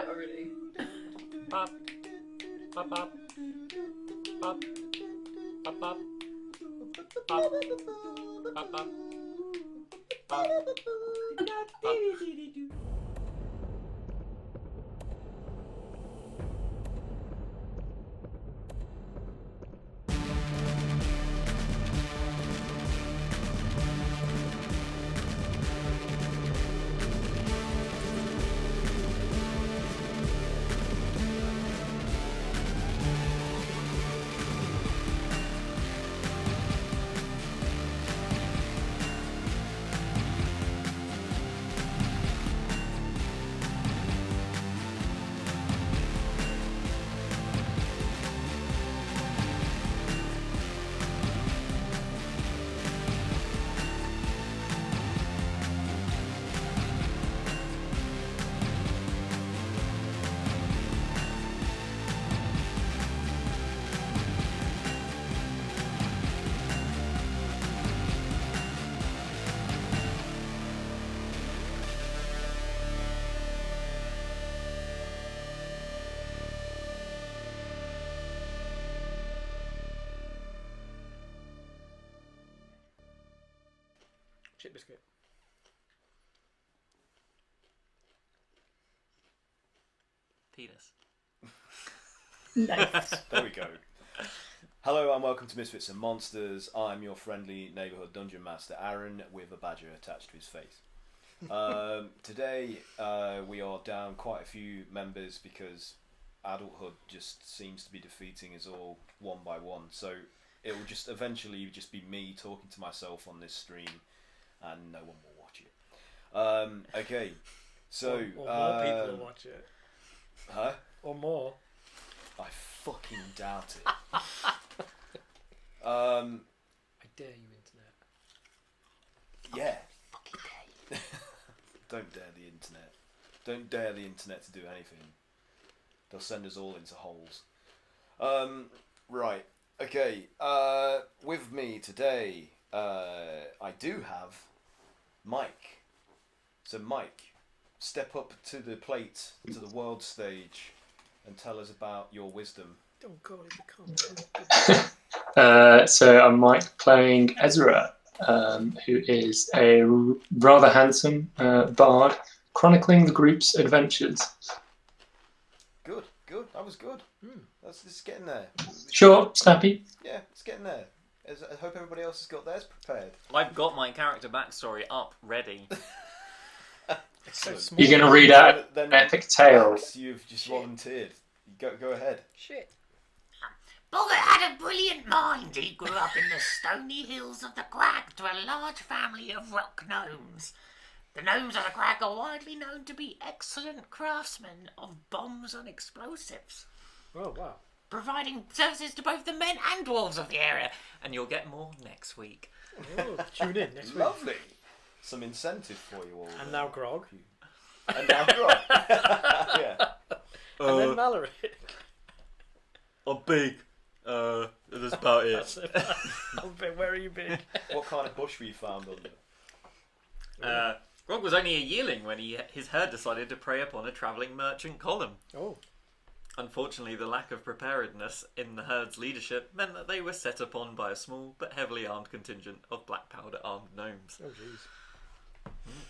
night already. Pop. Pop, pop. Pop. Pop, pop. Pop. Pop, pop. Pop. Pop. Chip biscuit. Penis. Nice. There we go. Hello and welcome to Misfits and Monsters. I'm your friendly neighbourhood dungeon master, Aaron, with a badger attached to his face. Today we are down quite a few members because adulthood just seems to be defeating us all one by one. So it will just eventually just be me talking to myself on this stream, and no one will watch it. Okay, so or more people will watch it. Huh? Or more. I fucking doubt it. I dare you, internet. Yeah. Fucking dare you. Don't dare the internet. Don't dare the internet to do anything. They'll send us all into holes. Right. Okay. With me today, I do have Mike. So Mike, step up to the plate, to the world stage, and tell us about your wisdom. Don't call it the content. So I'm Mike playing Ezra, who is a rather handsome bard chronicling the group's adventures. Good. That was good. That's just getting there. Short, snappy. Yeah, it's getting there. I hope everybody else has got theirs prepared. I've got my character backstory up, ready. It's so small. You're going to read out Then an epic tale. Max, you've just volunteered. Go ahead. Shit. Bogger had a brilliant mind. He grew up in the stony hills of the Crag to a large family of rock gnomes. The gnomes of the Crag are widely known to be excellent craftsmen of bombs and explosives, Oh, wow. providing services to both the men and dwarves of the area. And you'll get more next week. Oh, tune in next week. Lovely. Some incentive for you all. And now Grog. And now Grog. Yeah. And then Mallory. I'm big. That's about it. That's it. Where are you big? What kind of bush were you found under? Grog was only a yearling when his herd decided to prey upon a travelling merchant column. Oh. Unfortunately, the lack of preparedness in the herd's leadership meant that they were set upon by a small but heavily armed contingent of black powder armed gnomes. Oh, jeez.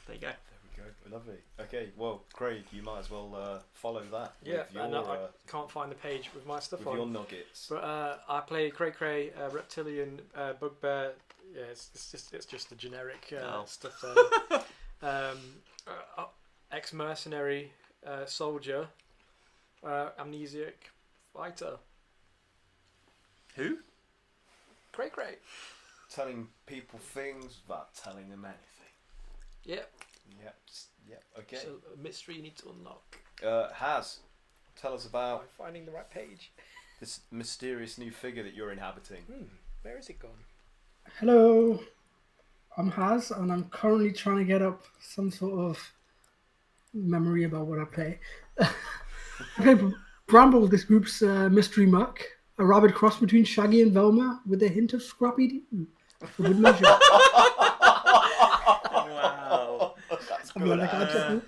There you go. There we go. Lovely. Okay, well, Craig, you might as well follow that. Yeah, with your, and I can't find the page with my stuff with on. your nuggets. But I play Cray, reptilian bugbear. Yeah, it's just the generic stuff there. Ex-mercenary soldier, amnesiac fighter. Who? Cray. Telling people things without telling them anything. Yep. Yep. Okay. So a mystery you need to unlock. Tell us about By finding the right page. this mysterious new figure that you're inhabiting. Where is it gone? Hello, I'm Haz, and I'm currently trying to get up some sort of memory about what I play. I play Bramble, this group's mystery muck, a rabbit cross between Shaggy and Velma with a hint of Scrappy-Doo for good measure. Wow. That's I mean, good. like, I just-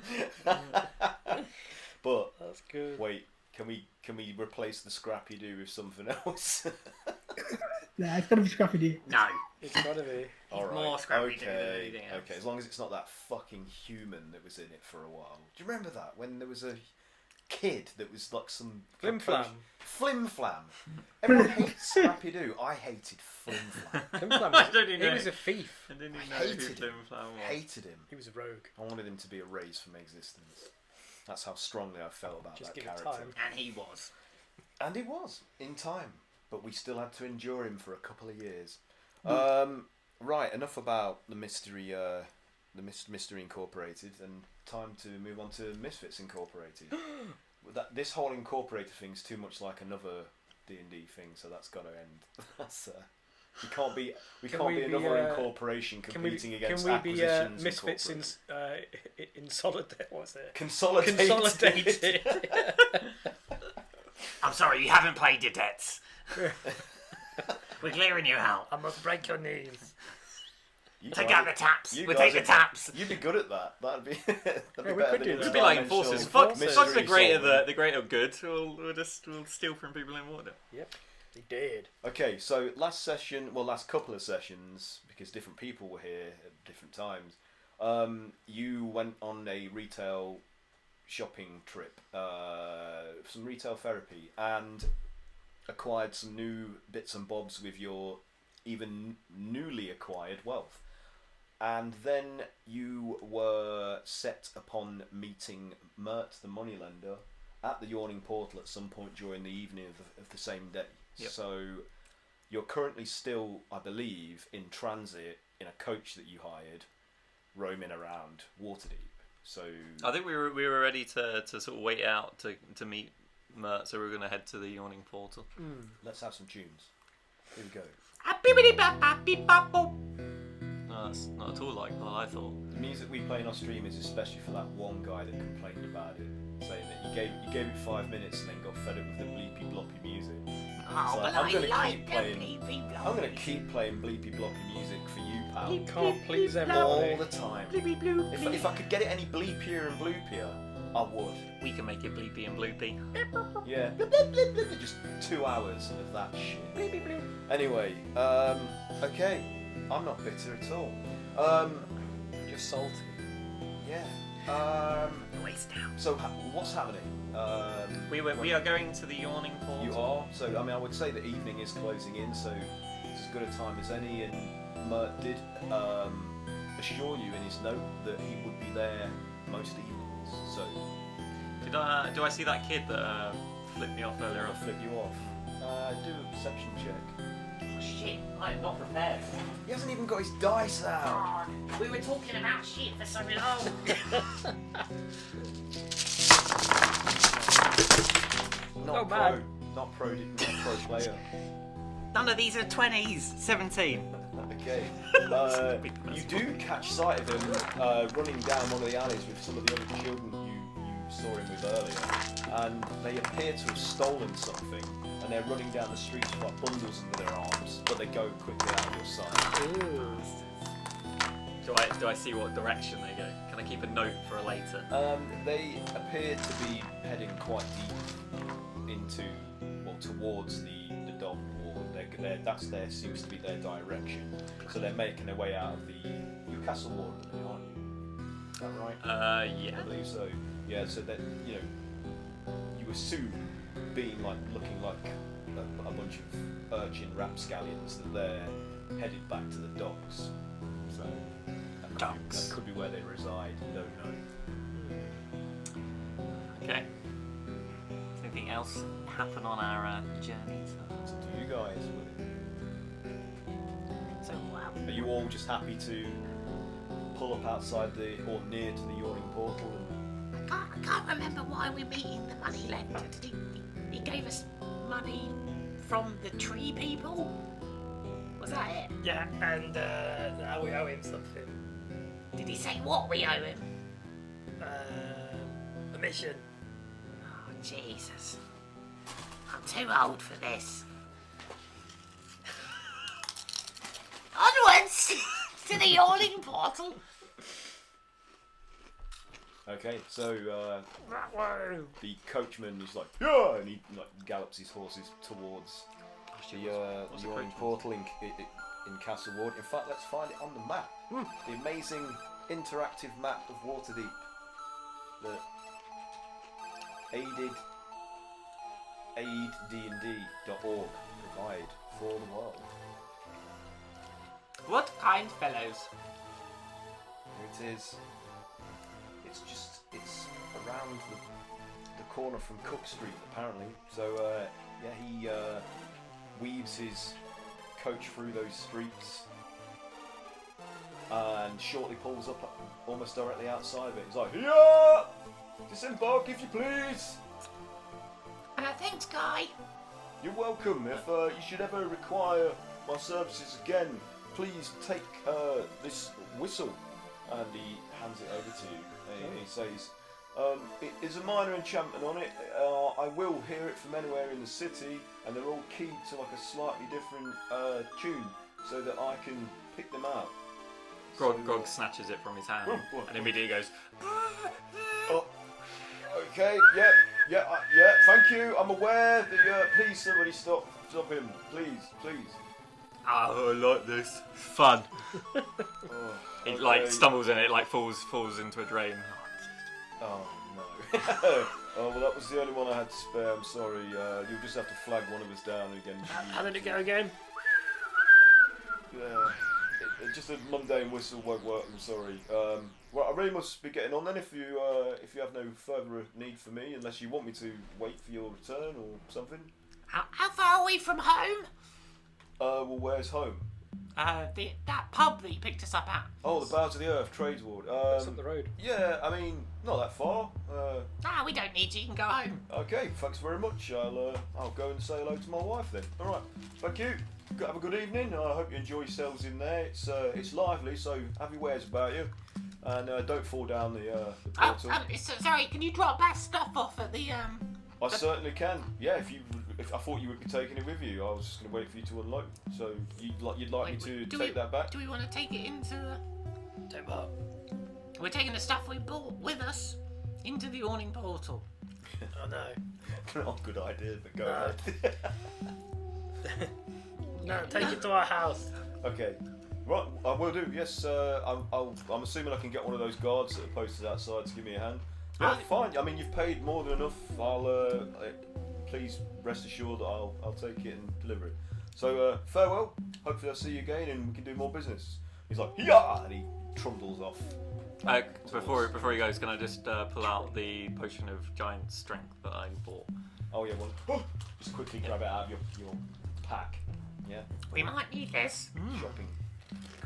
But That's good. Wait, can we replace the Scrappy Doo with something else? Nah, it's gotta be Scrappy Doo. No. It's gotta be. All right. More Scrappy Doo than Okay. anything else. Okay. As long as it's not that fucking human that was in it for a while. Do you remember that when there was a kid that was like some Flim Flam. Flim Flam. Everyone hates Scrappy Doo. I hated Flim Flam. Flim Flam I don't even he know. was a thief. I didn't even I know who hated Flim him. Flam was. Hated him. He was a rogue. I wanted him to be erased from existence. That's how strongly I felt about Just that give it character. time. And he was. And he was in time, but we still had to endure him for a couple of years. Right, enough about the mystery, Mystery Incorporated, and time to move on to Misfits Incorporated. This whole Incorporated thing's too much like another D&D thing, so that's got to end. That's we can't be another incorporation competing against acquisitions. Can we be Misfits in solid? What's it? Consolidated. Consolidated. I'm sorry, you haven't played your debts. We're clearing you out. I must break your knees. Take out the taps. You We'll guys take the are- taps. You'd be good at that. That'd be we better could than do that. We'd be like enforcers. Fuck mystery the greater solving. the greater good. We'll steal from people in water. Yep, he did. Okay, so last couple of sessions, because different people were here at different times, you went on a retail shopping trip, some retail therapy, and acquired some new bits and bobs with your even newly acquired wealth. And then you were set upon meeting Mirt, the moneylender, at the Yawning Portal at some point during the evening of the same day. Yep. So you're currently still, I believe, in transit in a coach that you hired, roaming around Waterdeep. So I think we were ready to sort of wait out to meet Mirt, so we were going to head to the Yawning Portal. let's have some tunes. Here we go. No, that's not at all like what I thought. The music we play in our stream is especially for that one guy that complained about it, saying that you gave it 5 minutes and then got fed up with the bleepy bloppy music. Oh, So but I'm I gonna like keep the playing- bleepy I'm gonna keep playing bleepy bloppy music for you, pal, You can't please them all all. the time. Bleepy bloop. If I could get it any bleepier and bloopier, I would. We can make it bleepy and bloopy. Yeah, blip, blip, blip, blip. Just 2 hours of that shit. Anyway, okay, I'm not bitter at all. Just salty. Yeah. Waist down. So what's happening? We are going to the Yawning Portal. You are. So I mean, I would say the evening is closing in, so it's as good a time as any. And Mirt did assure you in his note that he would be there most evenings. So Do I see that kid that flipped me off earlier I'll on? flip you off. Do a perception check. Oh, shit, I'm not prepared. He hasn't even got his dice out. God, we were talking about shit for so long. Not pro. man. Not pro player. None of these are 20s. 17. Okay. You do catch sight of him running down one of the alleys with some of the other children you saw him with earlier, and they appear to have stolen something, and they're running down the streets with like bundles under their arms, but they go quickly out of your sight. Ooh. Do I see what direction they go? Can I keep a note for later? They appear to be heading quite deep towards the Dom Wall. That seems to be their direction. So they're making their way out of the Newcastle Wall, aren't you? Is that right? Yeah. I believe so. Yeah, so that you assume, looking like a bunch of urchin rapscallions, that they're headed back to the docks. So that could be where they reside. Don't know. Okay. Does anything else happen on our journey? So do you guys? So, Are you all just happy to pull up outside or near to the Yawning Portal? I can't remember why we're meeting the money lender. Did he gave us money from the tree people? Was that it? Yeah, and now we owe him something. Did he say what we owe him? A mission. Oh, Jesus. I'm too old for this. Onwards to the Yawning Portal. Okay, so That way. the coachman is like, yeah, and he like gallops his horses towards the Yawning Portal in Castle Ward. In fact, let's find it on the map. The amazing interactive map of Waterdeep that aiddnd.org provide for the world. What kind fellows? Here it is. It's around the corner from Cook Street, apparently. So he weaves his coach through those streets and shortly pulls up almost directly outside of it. He's like, yeah, disembark if you please. Thanks, Guy. You're welcome. If you should ever require my services again, please take this whistle. And he hands it over to you. And he says, it is a minor enchantment on it. I will hear it from anywhere in the city, and they're all keyed to like a slightly different tune, so that I can pick them out. Grog snatches it from his hand and immediately goes, Oh, okay, yeah, thank you. I'm aware that, please somebody stop him. Please. I like this. Fun. Oh, He okay. like stumbles in it, like falls into a drain. Oh no. Oh well, that was the only one I had to spare. I'm sorry. You'll just have to flag one of us down again. How did it go again? Yeah. Just a mundane whistle won't work. I'm sorry. Well, I really must be getting on then. If you have no further need for me, unless you want me to wait for your return or something. How far are we from home? Well, where's home? That pub that you picked us up at. Oh, the Bow to the Earth Trades Ward. It's up the road. Yeah, I mean, not that far. We don't need you. You can go home. Okay, thanks very much. I'll go and say hello to my wife then. All right, thank you. Have a good evening. I hope you enjoy yourselves in there. It's lively, so have your wares about you, and don't fall down the portal. Sorry, can you drop that stuff off at the I certainly can. Yeah, if I thought you would be taking it with you, I was just going to wait for you to unload. So you'd like me to take that back? Do we want to take it into Take what? We're taking the stuff we bought with us into the Yawning Portal. Oh no. Not a good idea, but go ahead. No, take it to our house. Okay. Right, I will do. Yes, I'm assuming I can get one of those guards that are posted outside to give me a hand. Yeah, fine. I mean, you've paid more than enough. Please rest assured that I'll take it and deliver it. So farewell. Hopefully I'll see you again and we can do more business. He's like, yeah, and he trundles off. Before he goes, can I just pull out the potion of giant strength that I bought? Oh yeah, well, just quickly grab it out of your pack. Yeah. We might need this. Shopping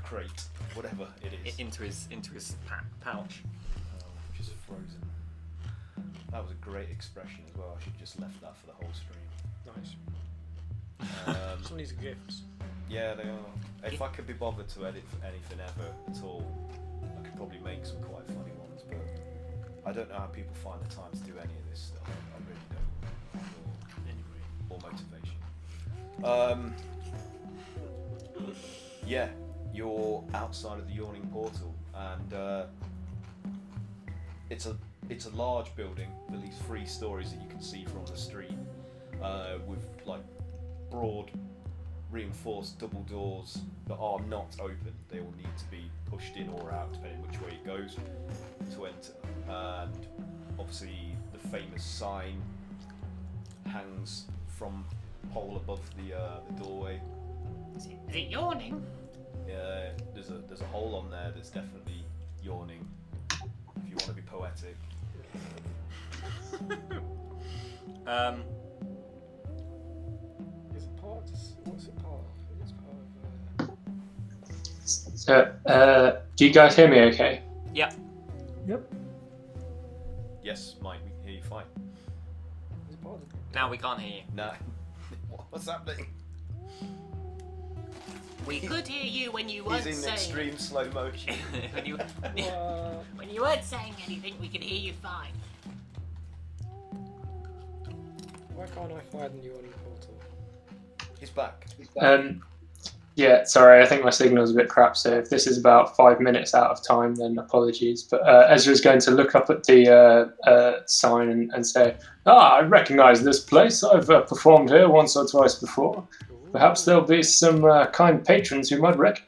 crate, whatever it is. Into his pouch. Just frozen. That was a great expression as well. I should have just left that for the whole stream. Nice. Some of these are gifts. Yeah, they are. If I could be bothered to edit anything ever at all, I could probably make some quite funny ones, but I don't know how people find the time to do any of this stuff. I really don't. Or motivation. Yeah, you're outside of the Yawning Portal, and it's a large building with these 3 stories that you can see from the street, with like broad reinforced double doors that are not open. They will need to be pushed in or out depending which way it goes to enter. And obviously the famous sign hangs from a pole above the doorway. Is it yawning? Yeah, there's a hole on there that's definitely yawning. If you want to be poetic. Is it part of this? What's it part of? It's part of. So, do you guys hear me okay? Yep. Yep. Yes, Mike, we can hear you fine. Is it part of Now we can't hear you. Nah. What's happening? We could hear you when you weren't He's in saying. extreme slow motion. when you the... when you weren't saying anything, we could hear you fine. Why can't I find the Yawning Portal? He's back. Yeah, sorry, I think my signal's a bit crap, so if this is about 5 minutes out of time, then apologies. But Ezra's going to look up at the sign and say, I recognise this place. I've performed here once or twice before. Perhaps there'll be some kind patrons who might recognize.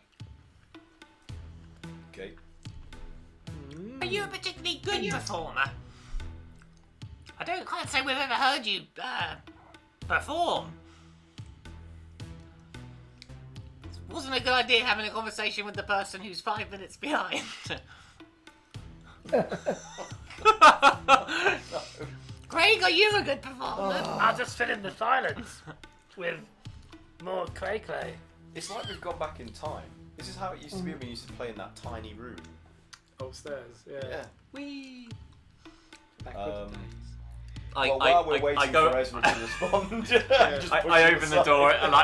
Okay. Are you a particularly good performer? Can't say we've ever heard you perform. Wasn't a good idea having a conversation with the person who's 5 minutes behind. Craig, are you a good performer? I'll just fill in the silence with more cray. It's like we've gone back in time. This is how it used to be when we used to play in that tiny room. Upstairs, yeah. Yeah. Wee. Well, while we're waiting for Ezra to respond, I open the door and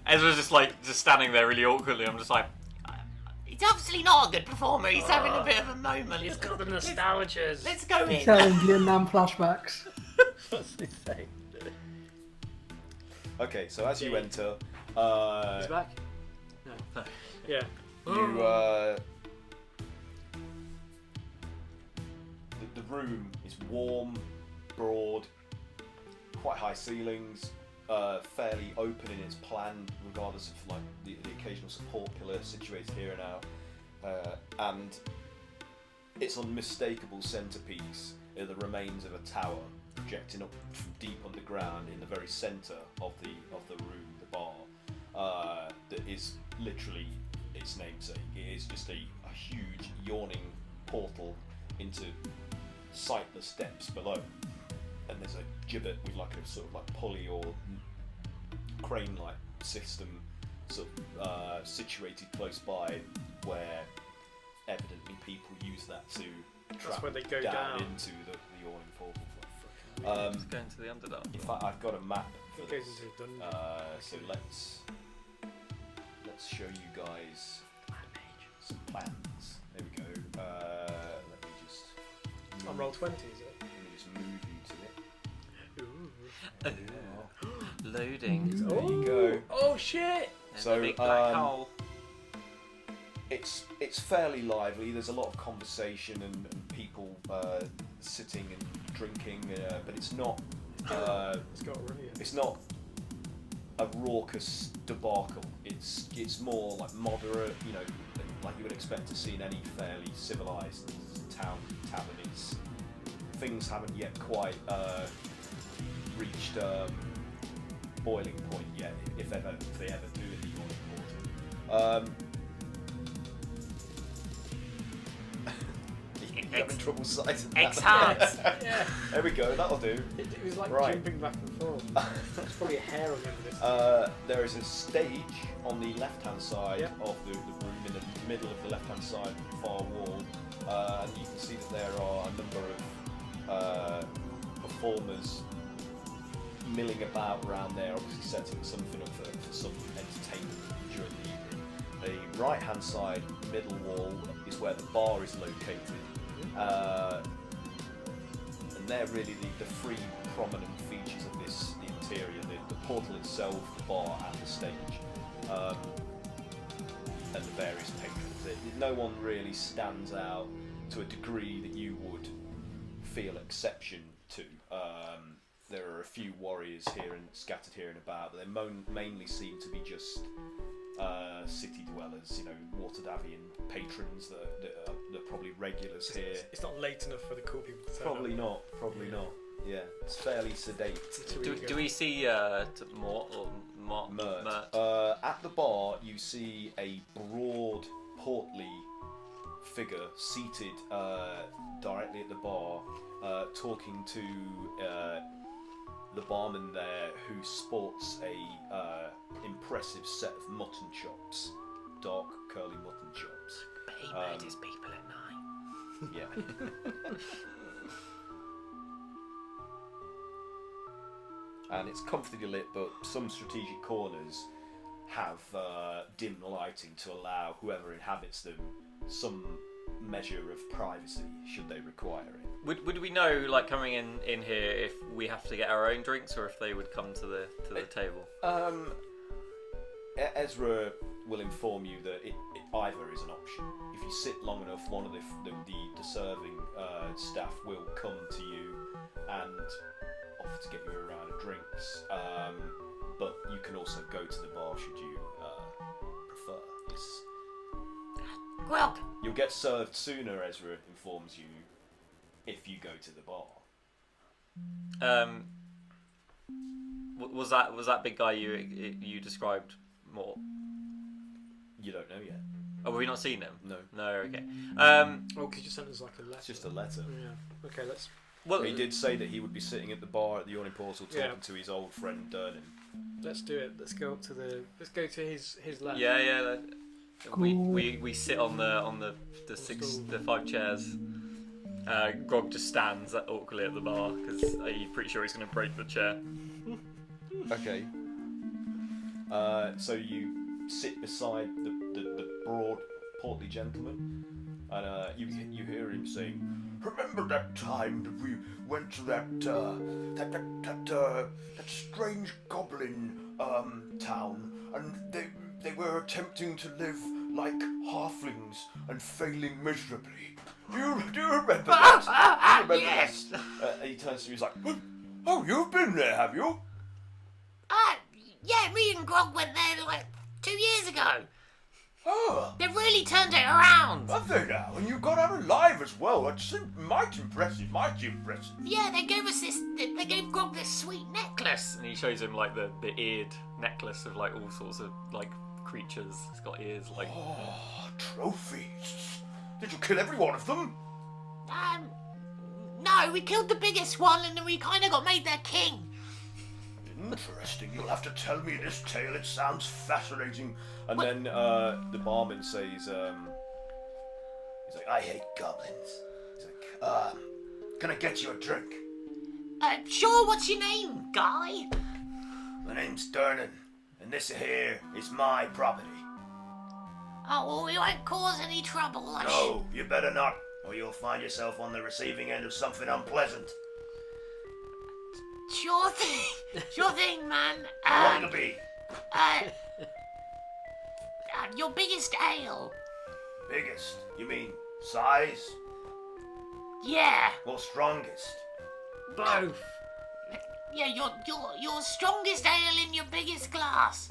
Ezra's just standing there really awkwardly. I'm just like, He's obviously not a good performer. He's having a bit of a moment. He's got the nostalgias. Let's go in. Telling Vietnam flashbacks. What's he saying? Okay, so as you enter, He's back? No. Yeah. the room is warm, broad, quite high ceilings, fairly open in its plan, regardless of like the occasional support pillar situated here and now, and its unmistakable centerpiece are the remains of a tower projecting up from deep underground in the very center of the room, the bar, that is literally its namesake. It is just a huge yawning portal into sightless depths below, and there's a gibbet with like a sort of like pulley or crane-like system sort of situated close by, where evidently people use that to trap where they go down. into the yawning portal. it's going to the Underdark. In fact, I've got a map for It goes this. into a dungeon. So let's show you guys some plans. There we go. Let me just On roll 20, is it? let me just move you to it. Loading. There you go. Oh shit! There's So, a big black hole. It's fairly lively. There's a lot of conversation and people sitting and drinking, but it's not. It's got a review. It's not a raucous debacle. It's more like moderate. You know, like you would expect to see in any fairly civilized tavern. Things haven't yet quite reached boiling point yet, if they ever do in the Yawning Portal. You're having trouble sizing that. X-Hearts. Yeah. There we go, that'll do. It was like Right. jumping back and forth. There's probably a hair on the end of this. There is a stage on the left-hand side Yep. of the room, in the middle of the left-hand side far wall, and you can see that there are a number of performers milling about around there, obviously setting something up for some entertainment during the evening. The right-hand side middle wall is where the bar is located, and they're really the three prominent features of this interior: the portal itself, the bar, and the stage, and the various patrons. No one really stands out to a degree that you would feel exception to. There are a few warriors here and scattered here and about, but they mainly seem to be just city dwellers, you know, Waterdavian patrons that are probably regulars here. It's not late enough for the cool people to turn Probably up. not. Yeah, it's fairly sedate. Do we see Mort or Mirt. Mirt? At the bar, you see a broad, portly figure seated directly at the bar, talking to the barman there, who sports a impressive set of mutton chops, dark curly mutton chops. But he murders people at night. Yeah. And it's comfortably lit, but some strategic corners have dim lighting to allow whoever inhabits them some measure of privacy, should they require it. Would we know, like, coming in here, if we have to get our own drinks or if they would come to the table? Ezra will inform you that it either is an option. If you sit long enough, one of the serving staff will come to you and offer to get you a round of drinks. But you can also go to the bar should you prefer. Grog. You'll get served sooner, Ezra informs you, if you go to the bar. Was that big guy you described more? You don't know yet. Oh, have we not seen him? No. No, okay. Could you send us like a letter? It's just a letter. Yeah. Okay, let's. Well, He did say that he would be sitting at the bar at the Yawning Portal talking to his old friend Durnan. Let's do it. Let's go up to the. Let's go to his left. Yeah. We sit on the 5 chairs. Grog just stands awkwardly at the bar because he's pretty sure he's going to break the chair. Okay. So you sit beside the broad, portly gentleman, and you hear him saying, "Remember that time that we went to that strange goblin town, and they were attempting to live like halflings and failing miserably. Do you remember that? Do you remember Yes. that?" He turns to you, he's like, "Oh, you've been there, have you?" Yeah, me and Grog went there like 2 years ago. Oh, They really turned it around. have they now? And you got out alive as well. That's mighty impressive, Yeah, they gave us this. They gave Grog this sweet necklace. And he shows him like the eared necklace of like all sorts of like creatures. It's got ears like. Oh, trophies. Did you kill every one of them? No, we killed the biggest one, and then we kind of got made their king. Interesting. You'll have to tell me this tale. It sounds fascinating. And then the barman says, he's like, "I hate goblins." He's like, "Can I get you a drink?" Sure. What's your name, guy? "My name's Durnan, and this here is my property." Oh, well, we won't cause any trouble. No, you better not, or you'll find yourself on the receiving end of something unpleasant. Sure thing, man. What will be? Your biggest ale. Biggest? You mean size? Yeah. Or strongest? Both. Yeah, your strongest ale in your biggest glass.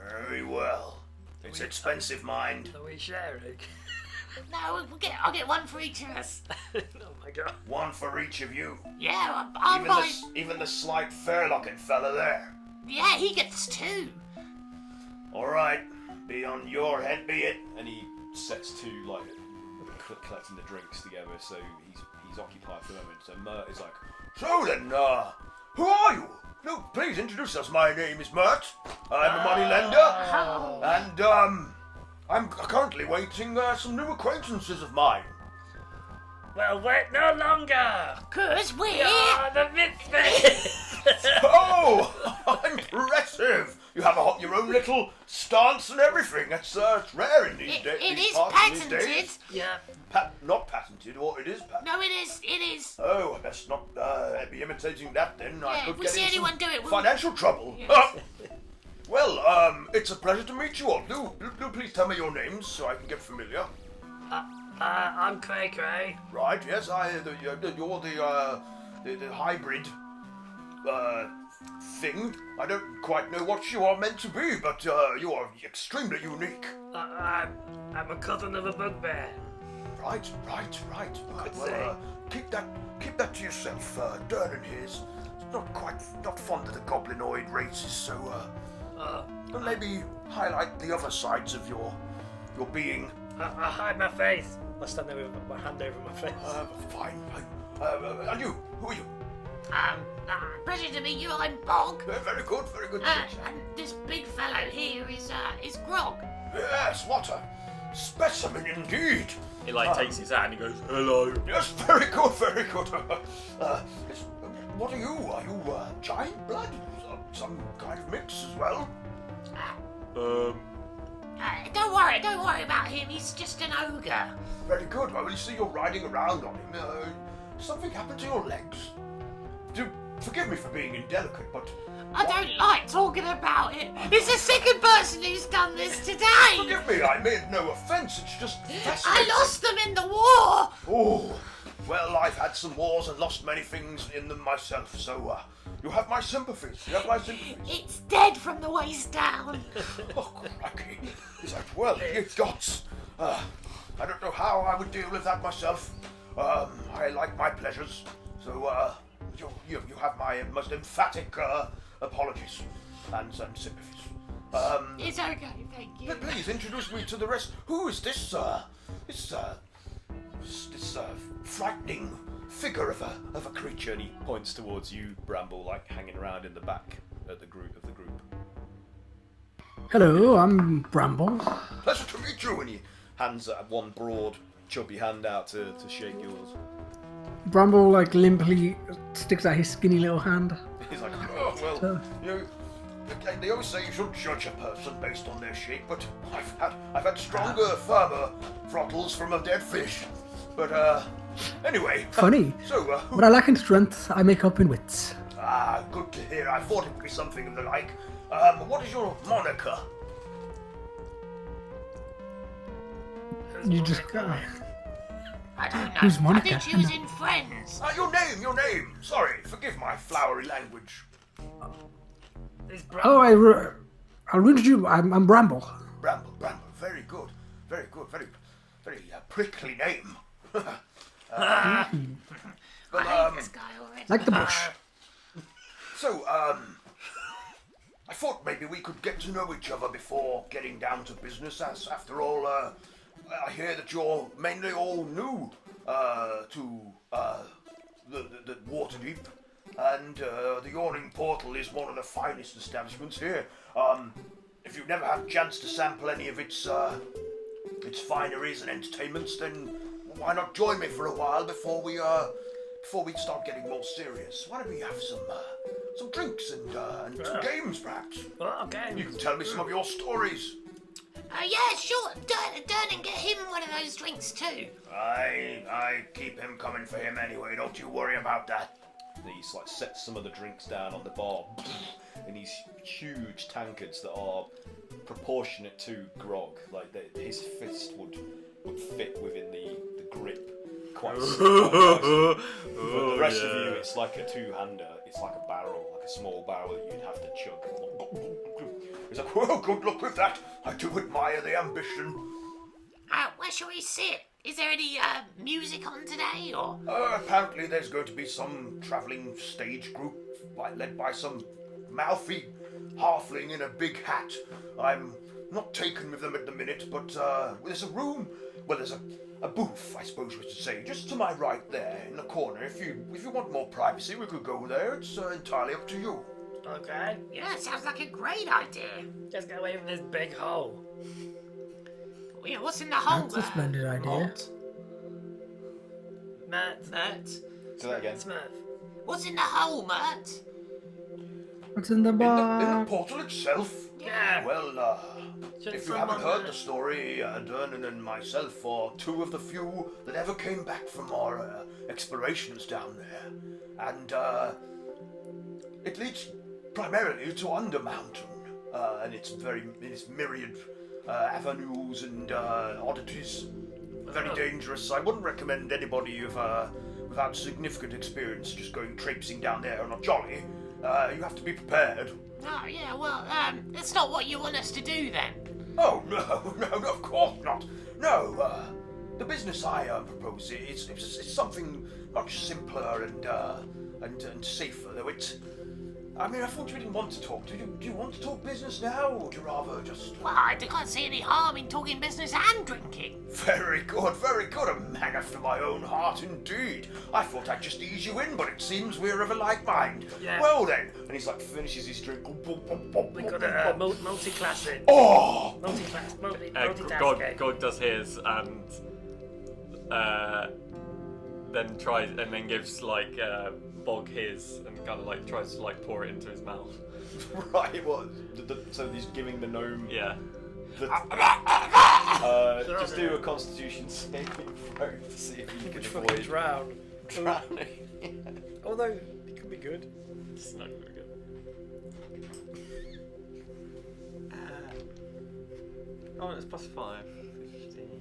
Very well. It's expensive, mind. Are we sharing? No, I'll get one for each of us. Oh my god. One for each of you. Yeah, I'm buying. Even the slight fair-looking fella there. Yeah, he gets 2. All right, be on your head, be it. And he sets to like collecting the drinks together. So he's occupied for the moment. So Mirt is like, "So then, who are you? No, please introduce us. My name is Mirt. I'm a moneylender, and I'm currently waiting some new acquaintances of mine." Well, wait no longer. 'Cause we're the Misfits. Oh, impressive! You have your own little stance and everything. It's rare in these days. It these is parts in these patented. days. Yeah. Not patented, or it is patented. No, it is. Oh, I best not be imitating that then. I Yeah, could if we get see in anyone some do it, we'll... financial trouble. Yes. Well, it's a pleasure to meet you all. Do please tell me your names so I can get familiar. I'm Cray Cray. Right, yes, you're the hybrid thing. I don't quite know what you are meant to be, but you are extremely unique. I'm a cousin of a bugbear. Right. say. Keep that to yourself. Durnan here's not fond of the goblinoid races, so maybe highlight the other sides of your being. I hide my face. I stand there with my hand over my face. Fine. And you? Who are you? Pleasure to meet you. I'm Bog. Very good. And this big fellow here is Grog. Yes, what a specimen indeed. He takes his hand and he goes, "Hello." Yes, very good. What are you? Are you giant blood? Some kind of mix as well? Don't worry about him. He's just an ogre. Very good. Well, you see you're riding around on him. Something happened to your legs? forgive me for being indelicate, but I don't like talking about it. It's the second person who's done this today. forgive me, I made no offence. It's just I fascinating. lost them in the war. Oh, well, I've had some wars and lost many things in them myself, so you have my sympathies. You have my sympathies. It's dead from the waist down. Oh, crikey. He's like, well, you gods. I don't know how I would deal with that myself. I like my pleasures, so you have my most emphatic apologies and sympathies. It's okay, thank you. Please introduce me to the rest. Who is this frightening figure of a creature? And he points towards you, Bramble, like hanging around in the back at the group. Hello, I'm Bramble. Pleasure to meet you. And he hands one broad, chubby hand out to shake yours. Bramble like limply sticks out his skinny little hand. He's like, oh well, they always say you shouldn't judge a person based on their shape, but I've had stronger, firmer throttles from a dead fish. But anyway. Funny. So what I lack in strength, I make up in wits. Good to hear. I thought it would be something of the like. What is your moniker? You just I don't know. Who's Monica? I think she was in Friends. Your name. Sorry, forgive my flowery language. Oh, I'll introduce you. I'm Bramble. Bramble. Very good. Very prickly name. I hate this guy already. Like the bush. So, I thought maybe we could get to know each other before getting down to business, as after all, I hear that you're mainly all new to the Waterdeep, and the Yawning Portal is one of the finest establishments here. If you've never had a chance to sample any of its fineries and entertainments, then why not join me for a while before we start getting more serious? Why don't we have some drinks and some games, perhaps? Okay. You can tell me some of your stories. Yeah, sure. Durnan, get him one of those drinks too. I keep him coming for him anyway. Don't you worry about that. He like sets some of the drinks down on the bar in these huge tankards that are proportionate to grog. Like his fist would fit within the grip quite nicely. But the rest of you, it's like a two-hander. It's like a barrel, like a small barrel that you'd have to chug. He's like, well, good luck with that. I do admire the ambition. Where shall we sit? Is there any music on today, or? Apparently there's going to be some travelling stage group led by some mouthy halfling in a big hat. I'm not taken with them at the minute, but there's a room, well, there's a booth, I suppose we should say, just to my right there in the corner. If you want more privacy, we could go there. It's entirely up to you. Okay. Yeah, sounds like a great idea. Just get away from this big hole. Yeah, what's in the hole? That's a splendid idea. Mert. Say that again. Smurf. What's in the hole, Mirt? What's in the In bar? the portal itself? Yeah. Well, Should if you haven't someone- heard the story, Durnan and myself are two of the few that ever came back from our explorations down there. And it leads primarily to Undermountain, and it's myriad avenues and oddities. Very dangerous. I wouldn't recommend anybody without significant experience just going traipsing down there on a jolly. You have to be prepared. Oh, yeah, well, that's not what you want us to do then. Oh, no, of course not. No, the business I propose is something much simpler and safer, though it... I mean, I thought you didn't want to talk. Do you want to talk business now, or do you rather just... Well, I can't see any harm in talking business and drinking. Very good. A man after my own heart indeed. I thought I'd just ease you in, but it seems we're of a like mind. Yeah. Well then, and he's like finishes his drink. We got a multi-classing. Oh! Multitasking. God does his and then gives like Bog his and kind of like tries to like pour it into his mouth. Right, what? So he's giving the gnome. Yeah. Just do a Constitution saving throw to see if you can Which fucking avoid drown. drowning. Although it could be good. It's not very good. 'It's +5. 15.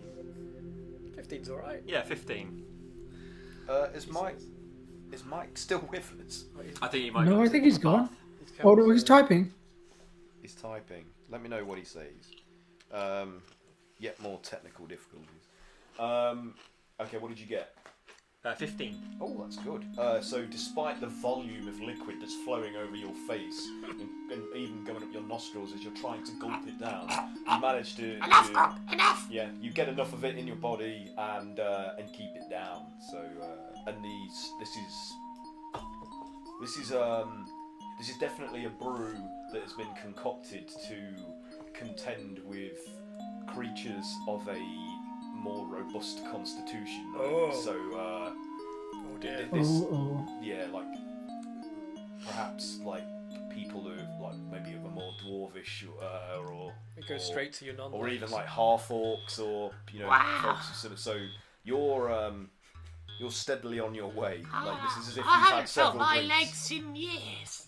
15's alright. Yeah, 15. Is Mike still with us? I think he might. No, go I to think the he's gone. path. Oh, no, he's typing. He's typing. Let me know what he says. Yet more technical difficulties. Okay, what did you get? 15. Oh, that's good. So despite the volume of liquid that's flowing over your face and even going up your nostrils as you're trying to gulp it down, you manage to Enough, Grog, enough! yeah, you get enough of it in your body and keep it down. So and this is definitely a brew that has been concocted to contend with creatures of a more robust constitution. Oh. So Oh dear. yeah, like perhaps like people who like maybe of a more dwarvish or It goes straight to your non. or even like half orcs or Wow. folks who sort of, so you're steadily on your way. Like this is as if you've I had haven't felt several my drinks. legs in years.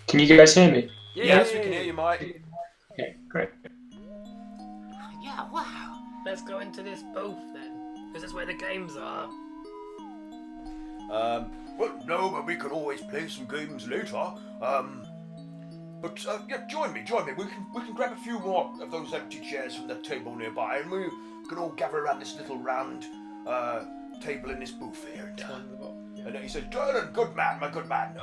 Can you guys hear me? Yes, we can hear you, Mike. Okay, great. Yeah, wow. Let's go into this booth then, because that's where the games are. Well, no, but we could always play some games later. But yeah, join me. We can grab a few more of those empty chairs from the table nearby, and we can all gather around this little round table in this booth here. And then he says, "Durnan, good man, my good man.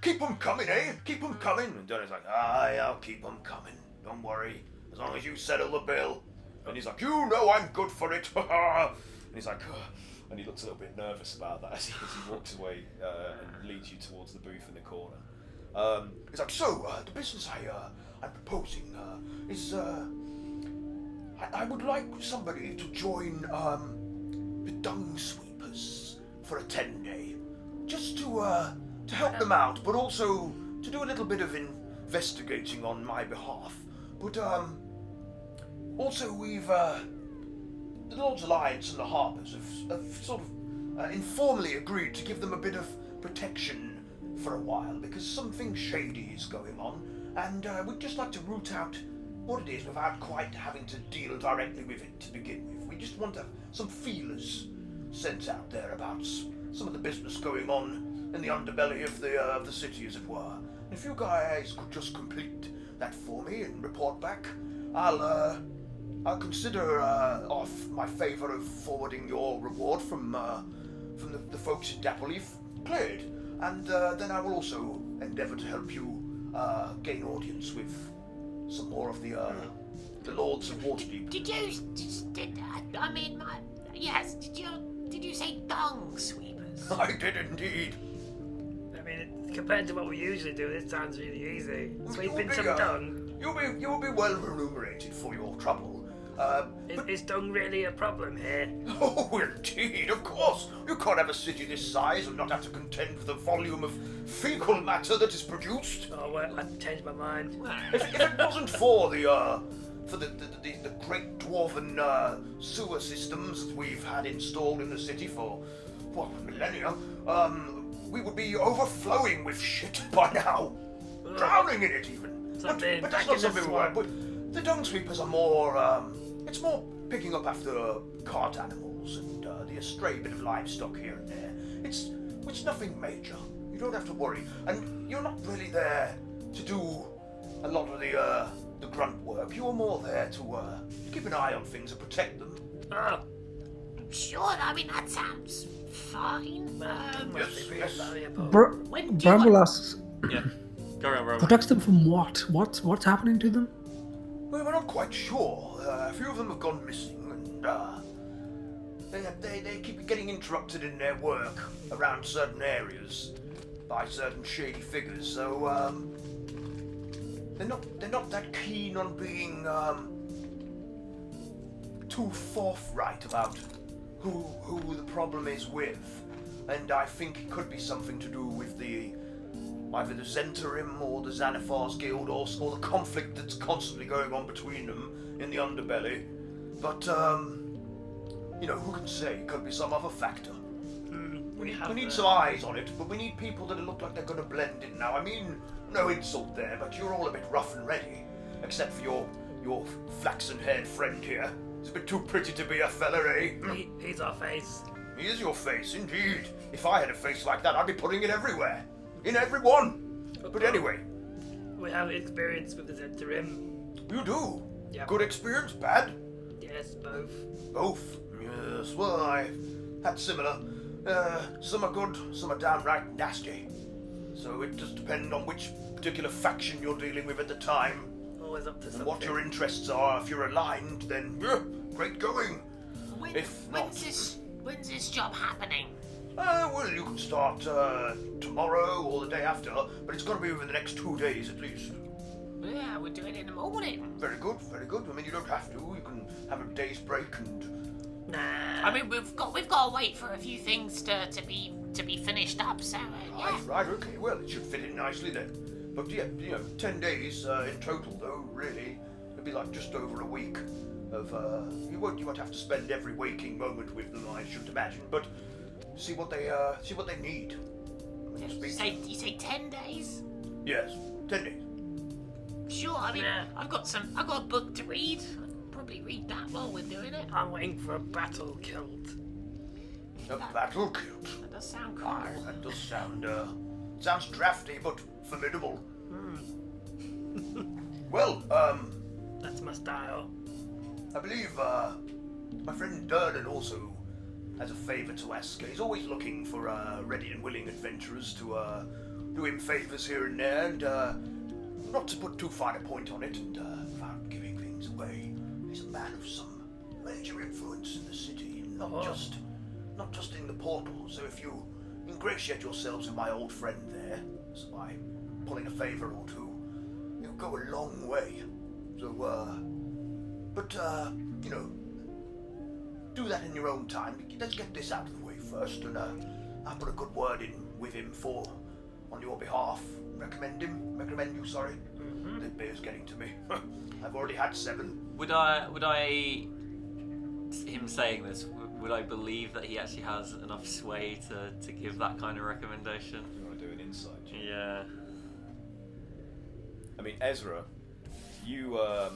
Keep them coming, eh? Keep them coming." And Durnan's like, "Aye, I'll keep them coming. Don't worry, as long as you settle the bill." And he's like, "You know I'm good for it." And he's like, "Ugh." And he looks a little bit nervous about that as he walks away and leads you towards the booth in the corner. He's like, "So, the business I'm proposing is I would like somebody to join the Dung sweepers for a 10-day, just to help them out, but also to do a little bit of investigating on my behalf. But also we've the Lord's Alliance and the Harpers have sort of informally agreed to give them a bit of protection for a while because something shady is going on, and we'd just like to root out what it is without quite having to deal directly with it to begin with. We just want to have some feelers sent out there about some of the business going on in the underbelly of the city, as it were. And if you guys could just complete that for me and report back, I'll consider off my favour of forwarding your reward from the folks in Dappleleaf cleared, and then I will also endeavour to help you gain audience with some more of the Lords of Waterdeep. Did you say Dung sweepers? I did indeed. I mean, compared to what we usually do, this sounds really easy. Sweeping You'll some be, dung. You'll be well remunerated for your trouble. Is dung really a problem here? Oh, indeed, of course. You can't have a city this size and not have to contend with the volume of fecal matter that is produced. Oh, well, I've changed my mind. If it wasn't for the great dwarven sewer systems that we've had installed in the city for millennia, we would be overflowing with shit by now, drowning in it even. But that's not something we want. But the dung sweepers are more. It's more picking up after cart animals and the astray bit of livestock here and there. It's nothing major. You don't have to worry, and you're not really there to do a lot of the grunt work. You're more there to keep an eye on things and protect them. Oh, Sure, I mean, that sounds fine. dung must be really yes. valuable. When do you Bramble want- asks, Yeah. Go around, Rowan. protects them from what? What's happening to them? Well, we're not quite sure. A few of them have gone missing, and they keep getting interrupted in their work around certain areas by certain shady figures. So they're not that keen on being too forthright about who the problem is with, and I think it could be something to do with either the Zentarim or the Xanathar's Guild, or the conflict that's constantly going on between them in the underbelly. But, who can say? It could be some other factor. We have need the- some eyes on it, but we need people that look like they're going to blend in now. I mean, no insult there, but you're all a bit rough and ready, except for your flaxen-haired friend here. He's a bit too pretty to be a fella, eh? He's our face. He is your face, indeed. If I had a face like that, I'd be putting it everywhere. In everyone. But anyway. We have experience with this interim. You do? Yep. Good experience, bad? Yes, both. Both? Yes, well, I had similar. Some are good, some are downright nasty. So it does depend on which particular faction you're dealing with at the time. Always up to And something. what your interests are. If you're aligned, then great going. If not... When's this job happening? Well, you can start tomorrow or the day after, but it's got to be within the next 2 days at least. Yeah, we'll do it in the morning. Very good, very good. I mean, you don't have to. You can have a day's break and... Nah. I mean, we've got to wait for a few things to be finished up. So yeah. Right, okay. Well, it should fit in nicely then. But yeah, 10 days in total, though. Really, it'd be like just over a week of. You won't have to spend every waking moment with them, I should imagine. But see what they need. When you speak You say 10 days? Yes, 10 days. Sure. I mean, Nah. I've got a book to read. I'll probably read that while we're doing it. I'm waiting for a battle kilt. A battle kilt. That does sound cool. Ah, that does sound sounds drafty but formidable. Well, That's my style. I believe my friend Durnan also has a favour to ask. He's always looking for ready and willing adventurers to do him favours here and there, and not to put too fine a point on it, and without giving things away, he's a man of some major influence in the city, not just in the portal. So if you ingratiate yourselves with my old friend there, so by pulling a favour or two, you go a long way. So, but do that in your own time. Let's get this out of the way first, and I'll put a good word in with him on your behalf. Recommend you, sorry. The beer's getting to me. I've already had 7. Would I, him saying this, would I believe that he actually has enough sway to give that kind of recommendation? You want to do an insight? Yeah. I mean, Ezra, you I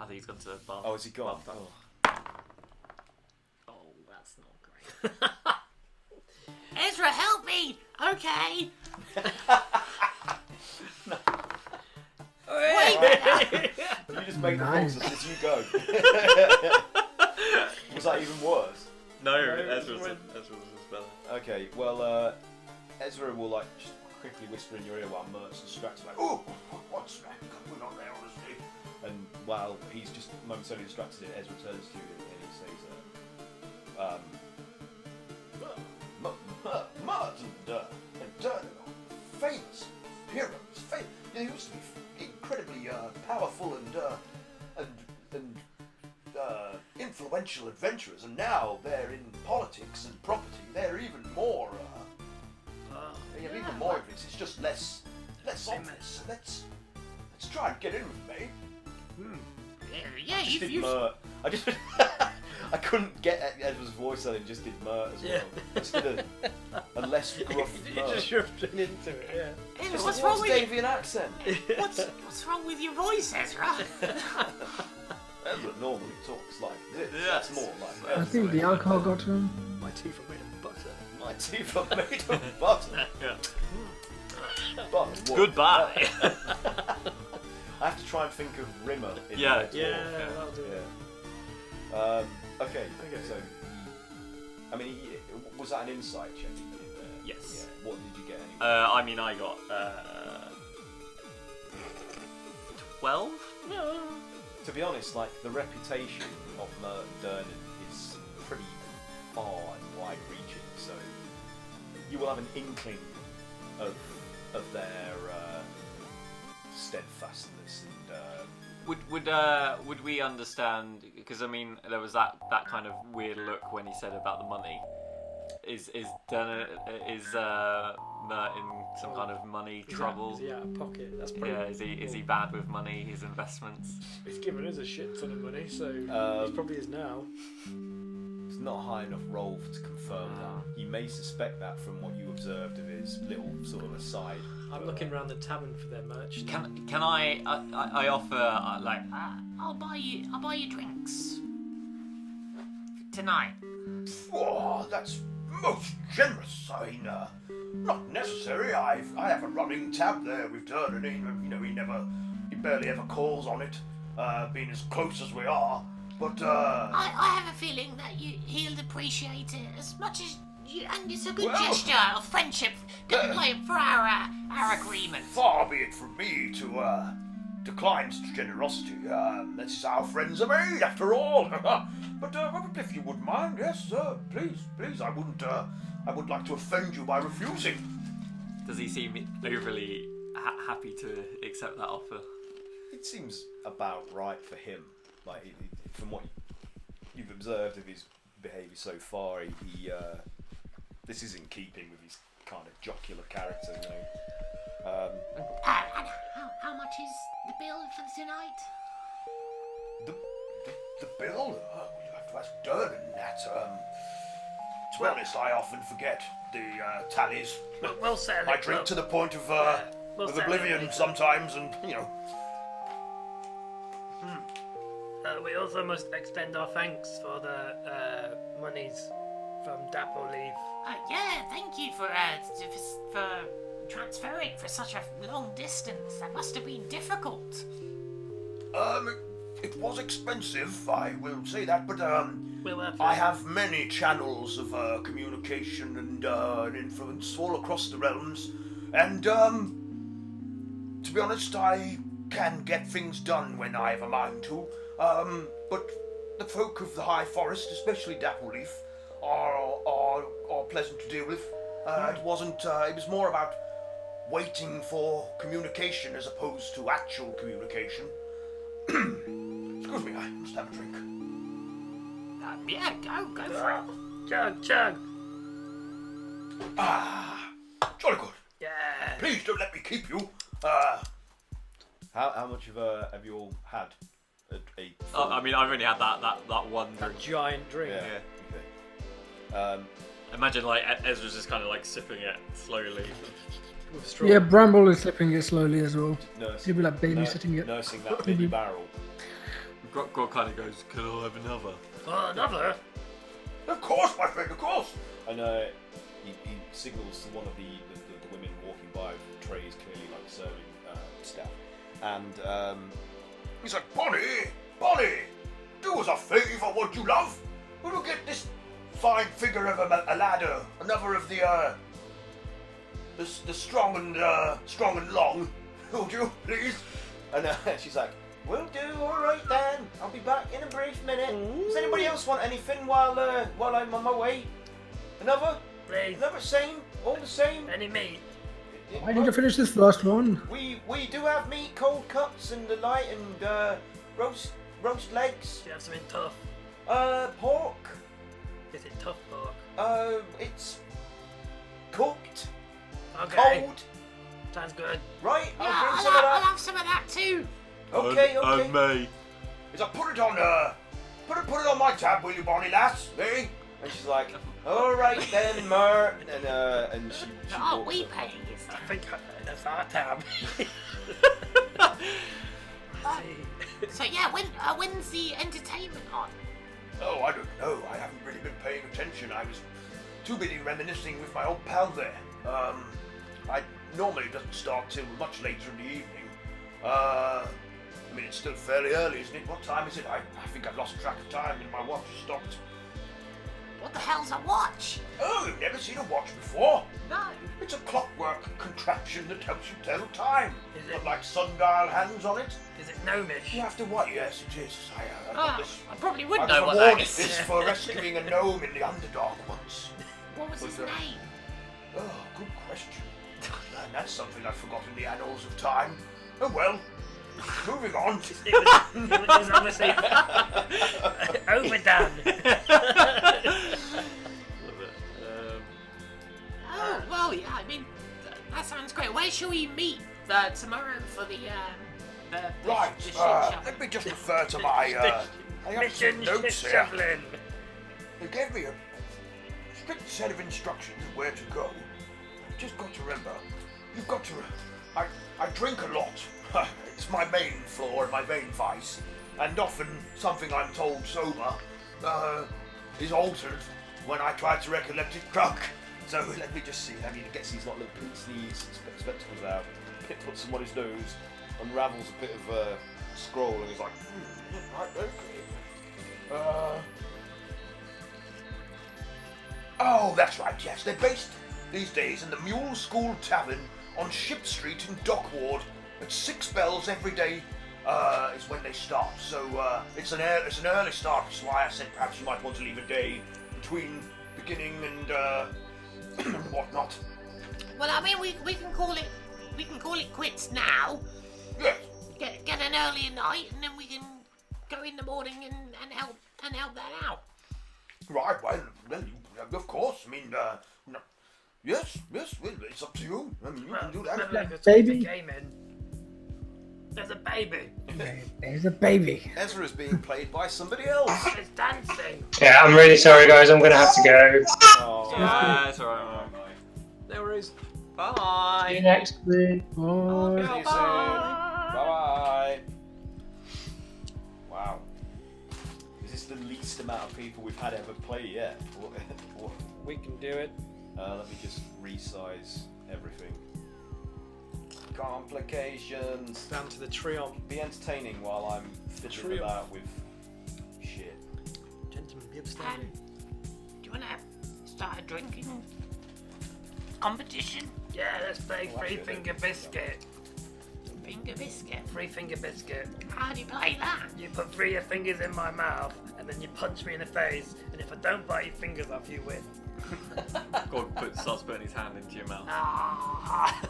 think he's gone to the bar. Oh, is he gone? Bar. Oh. Oh, that's not great. Ezra, help me! Okay. Wait a minute. You just make Nice. the boxes as you go. Was that even worse? No, Ezra's better. Okay, well, Ezra will just quickly whisper in your ear while Mirt's distracted, oh, what's going on there, honestly? And while he's just momentarily distracted, Ezra turns to you and he says, Mirt and Durnan are famous heroes. They used to be incredibly powerful and influential adventurers, and now they're in politics and property. They're even more. They have even more of it. It's just less obvious. Let's try and get in with me. Yeah, Just did you've Mirt. I just I couldn't get Edward's voice on it. Just did Mirt as well. Yeah. Just did a less gruff You Mirt. just shoved it into it, yeah. Ezra, what's wrong with you? Davian accent? What's wrong with your voice, Ezra? Edward normally talks like this. Yes. That's more like I think the alcohol got to him. My teeth are made of butter. my teeth are made of butter. Yeah. Butter. What? Goodbye. I have to try and think of Rimmer. In Yeah. my talk. Yeah, that'll do it. Yeah. Okay. Okay. So, I mean, was that an insight check you did there? Yes. Yeah. What did you get anyway? I mean, I got 12. To be honest, the reputation of Mirt and Durnan is pretty far and wide-reaching, so you will have an inkling of their steadfastness and Would we understand? Because I mean, there was that kind of weird look when he said about the money. Is Mirt in some kind of money trouble? Is he out of pocket? That's probably. Yeah, is he bad with money? His investments. He's given us a shit ton of money, so he probably is now. it's not a high enough roll to confirm that. You may suspect that from what you observed of his little sort of aside. I'm looking around the tavern for their merch. Can I offer like I'll buy you drinks tonight. Oh, that's most generous. I mean, not necessary. I have a running tab there with Durnan. He barely ever calls on it, being as close as we are. But I have a feeling that he'll appreciate it as much as you, and it's a good gesture of friendship for our agreement. Far be it from me to decline such generosity. This is how friends are made, after all. But if you wouldn't mind, yes, please. I would like to offend you by refusing. Does he seem overly happy to accept that offer? It seems about right for him. Like from what you've observed of his behaviour so far, this is in keeping with his kind of jocular character, you know. And how much is the bill for tonight? The bill? You'll have to ask Durnan that. To be honest, I often forget the tallies. We'll settle I it. drink to the point of we'll settle oblivion it. sometimes, and you know. We also must extend our thanks for the monies from Dapple Leaf. Yeah, thank you for transferring for such a long distance. That must have been difficult. It was expensive, I will say that, but We'll I have many channels of communication and influence all across the realms, and to be honest, I can get things done when I have a mind to. But the folk of the High Forest, especially Dapple Leaf, are pleasant to deal with. It wasn't. It was more about waiting for communication as opposed to actual communication. Excuse me, I must have a drink. Yeah, go for it. Chug. Jolly good. Yeah. Please don't let me keep you. How much have you all had? I mean, I've only had that one drink. That giant drink. Yeah. Okay. Imagine like Ezra's just kind of like sipping it slowly. With straw. Yeah, Bramble is sipping it slowly as well. Nursing, He'll be like babysitting it. Nursing that mini barrel. God kind of goes, "Can I have another?" Oh, another? Of course, my friend, of course. And he signals to one of the women walking by with trays, clearly like serving stuff. And He's like, Bonnie, do us a favour, would you, love? Will you get this fine figure of a ladder, another of the strong and long, would you, please? And she's like, "Will do, alright then. I'll be back in a brief minute. Does anybody else want anything while I'm on my way? Another? Please. Another same? All the same? Any meat? I need to finish this first one. We do have meat, cold cuts and the light and roast legs. Do you have something tough? Pork. Is it tough pork? It's cooked. Okay. Cold. Sounds good. Right, Yeah, I'll bring some of I'll that. have some of that too. Okay. And me. He's like, put it on my tab, will you, Bonnie lass? Eh? And she's like, "Alright then, Mirt." And she Oh, walks we up. paying is I think that's our tab. So yeah, when's the entertainment on? Oh, I don't know. I haven't really been paying attention. I was too busy reminiscing with my old pal there. I normally doesn't start till much later in the evening. I mean, it's still fairly early, isn't it? What time is it? I think I've lost track of time and my watch has stopped. What the hell's a watch? Oh, you've never seen a watch before? No. It's a clockwork contraption that helps you tell time. Is it- Got like sundial hands on it. Is it gnomish? You have to what? Yes, it is. I got this. I probably would I know was what that awarded is. this for rescuing a gnome in the Underdark once. What was his Was, name? Oh, good question. Man, that's something I've forgotten the annals of time. Oh well. Moving on. It was obviously overdone. Love it. Oh, well, yeah, I mean, that sounds great. Where shall we meet tomorrow for the Right. shit show? Let me just refer to my. I have Mission some notes shit here. shoveling. They gave me a strict set of instructions of where to go. You've just got to remember, you've got to... I drink a lot. It's my main flaw and my main vice. And often something I'm told sober is altered when I try to recollect it drunk. So let me just see. I mean, he gets these little pince-nez spectacles out, puts them on his nose, unravels a bit of scroll, and he's like, right, okay. Oh, that's right, yes. They're based these days in the Mule School Tavern on Ship Street in Dock Ward. At 6 bells every day is when they start. So it's an early start. That's why I said perhaps you might want to leave a day between beginning and whatnot. Well, I mean, we can call it quits now. Yes. Get an earlier night, and then we can go in the morning and help that out. Right. Well, of course. I mean, no, yes. Well, it's up to you. I mean, you can do that. Baby. There's a baby. There's a baby. Ezra's being played by somebody else. It's dancing. Yeah, I'm really sorry, guys. I'm going to have to go. Oh, It's alright. No worries. Bye. See you next week. Oh, see you soon. Bye-bye. Wow. Is this the least amount of people we've had ever play yet? We can do it. Let me just resize everything. Complications. Down to the triumph. Be entertaining while I'm fiddling Triumph. about with shit. Gentlemen, be upstanding. Do you want to start a drinking competition? Yeah, let's play Oh, Three actually, Finger Biscuit. Finger biscuit. Three Finger Biscuit. How do you play that? You put 3 of your fingers in my mouth, and then you punch me in the face, and if I don't bite your fingers off, you win. God starts putting his hand into your mouth. Ah.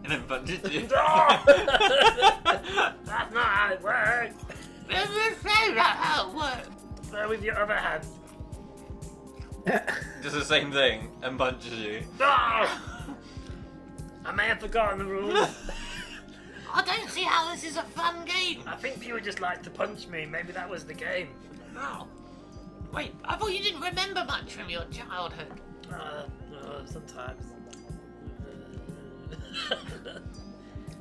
And then punches you. That's not how it works. Say that how it works. So with your other hand. Does the same thing and punches you. Ah! I may have forgotten the rules. I don't see how this is a fun game. I think people just like to punch me. Maybe that was the game. Oh. Wait, I thought you didn't remember much from your childhood. Sometimes.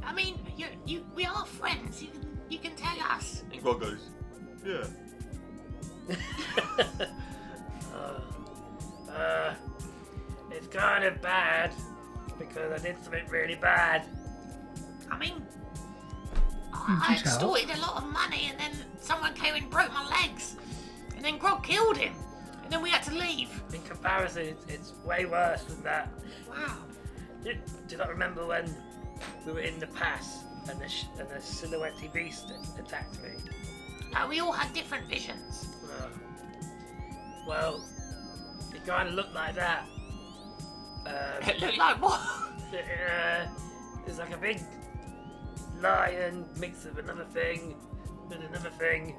I mean, we are friends. You can tell us. And God goes, yeah. It's kind of bad because I did something really bad. I mean, I extorted a lot of money, and then someone came and broke my legs, and then Grog killed him, and then we had to leave. In comparison, it's way worse than that. Wow. Do you not remember when we were in the pass and the silhouette beast attacked me? We all had different visions. Well, it kind of looked like that. It looked like what? It's like a big lion mixed with another thing and another thing.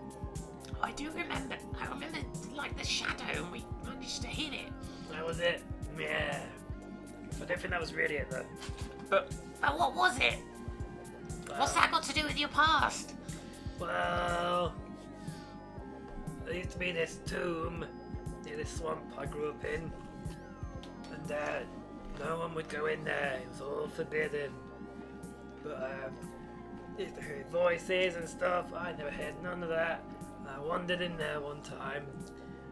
I do remember. I remember like the shadow, and we managed to hit it. That was it. Yeah. I don't think that was really it though. But what was it? What's that got to do with your past? Well, there used to be this tomb near this swamp I grew up in, and no one would go in there. It was all forbidden. But you used to hear voices and stuff. I never heard none of that. I wandered in there one time,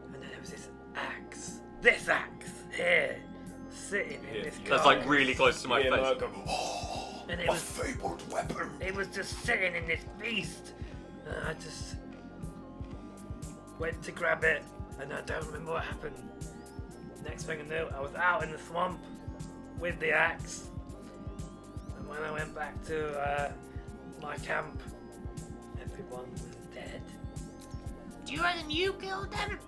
and then there was this axe. This axe here, sitting in this That's garden. like really close to my face. And it A was fabled weapon. It was just sitting in this beast. And I just went to grab it, and I don't remember what happened. Next thing I knew, I was out in the swamp with the axe. And when I went back to my camp, everyone was dead. Do you reckon you killed them?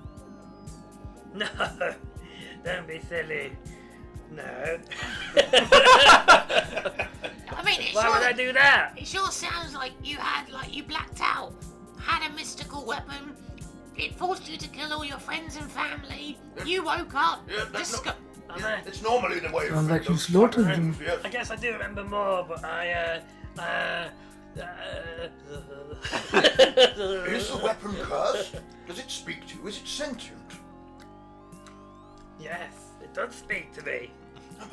No, don't be silly. No. I mean, Why would I do that? It sure sounds like you blacked out, had a mystical weapon. It forced you to kill all your friends and family. You woke up. Yeah, that's disco- it's normally the way. Sounds like you those slaughtered type of them. things, yes. I guess I do remember more, but Is the weapon cursed? Does it speak to you? Is it sentient? Yes, it does speak to me.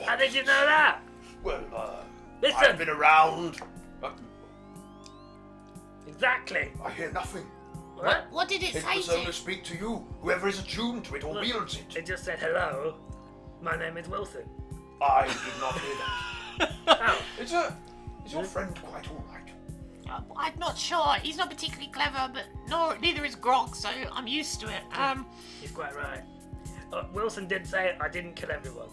How did you know that? Well, Listen. I've been around. Exactly. I hear nothing. What did it It say was to only you? speak to you, whoever is attuned to it or wields it. It just said hello. My name is Wilson. I did not hear that. Oh, Is your friend quite all right? I'm not sure. He's not particularly clever, but neither is Grog, so I'm used to it. he's quite right. Wilson did say I didn't kill everyone.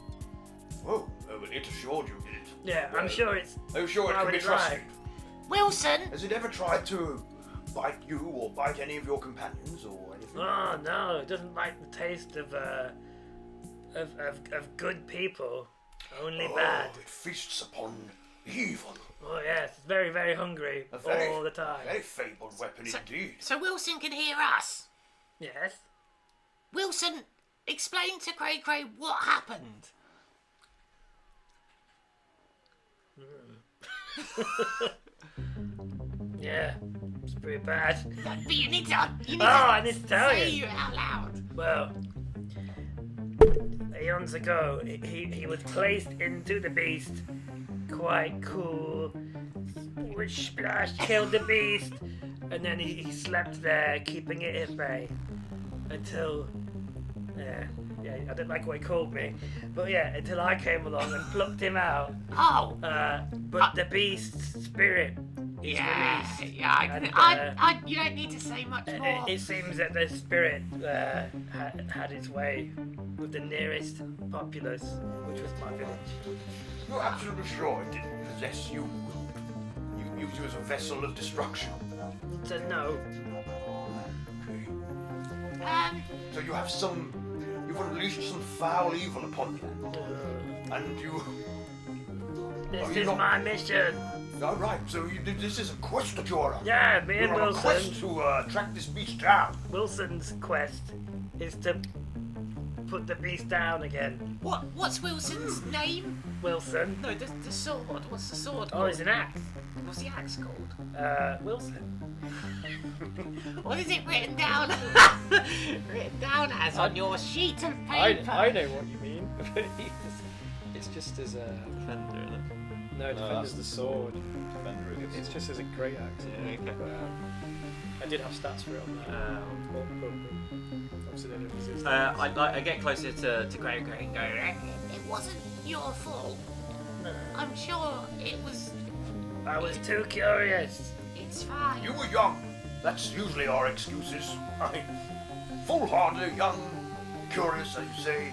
Oh, well, it assured you did it. Yeah, I'm sure it's. I'm sure it Why can would be it trusted. Wilson, Has it ever tried to bite you or bite any of your companions or anything? Oh no, it doesn't like the taste of good people. Only bad. It feasts upon evil. Oh yes, it's very, very hungry all the time. Very fabled weapon indeed. so Wilson can hear us. Yes. Wilson, explain to Cray Cray what happened. Yeah, it's pretty bad. But you need to. I need to tell say you. it out loud. Well, eons ago, he was placed into the beast. Quite cool. Which splash killed the beast, and then he slept there, keeping it at bay until. Yeah, I don't like what he called me, but yeah, until I came along and plucked him out. Oh. But the beast's spirit is released. You don't need to say much more. It seems that the spirit had its way with the nearest populace, which was my village. You're absolutely sure it didn't possess you? You used you as a vessel of destruction. So no. So you've unleashed some foul evil upon me. And you... This is my mission. All right, so this is a quest that you're on. Yeah, me and You're on a quest Wilson. to track this beast down. Wilson's quest is to put the beast down again. What's Wilson's name? Wilson. No, the sword. What's the sword Oh, called? it's an axe. What's the axe called? Wilson. What is it written down? Written down as on your sheet of paper. I know what you mean. It's just as a Defender, isn't it? no, defender's the sword. Defender it is. It's just as a great axe. Yeah, okay. But, I did have stats for it on there. Obviously, they didn't exist. I get closer to Grey and go, It wasn't your fault. I'm sure it was. I was too curious. It's fine. You were young. That's usually our excuses. I mean, foolhardy, young, curious, as you say.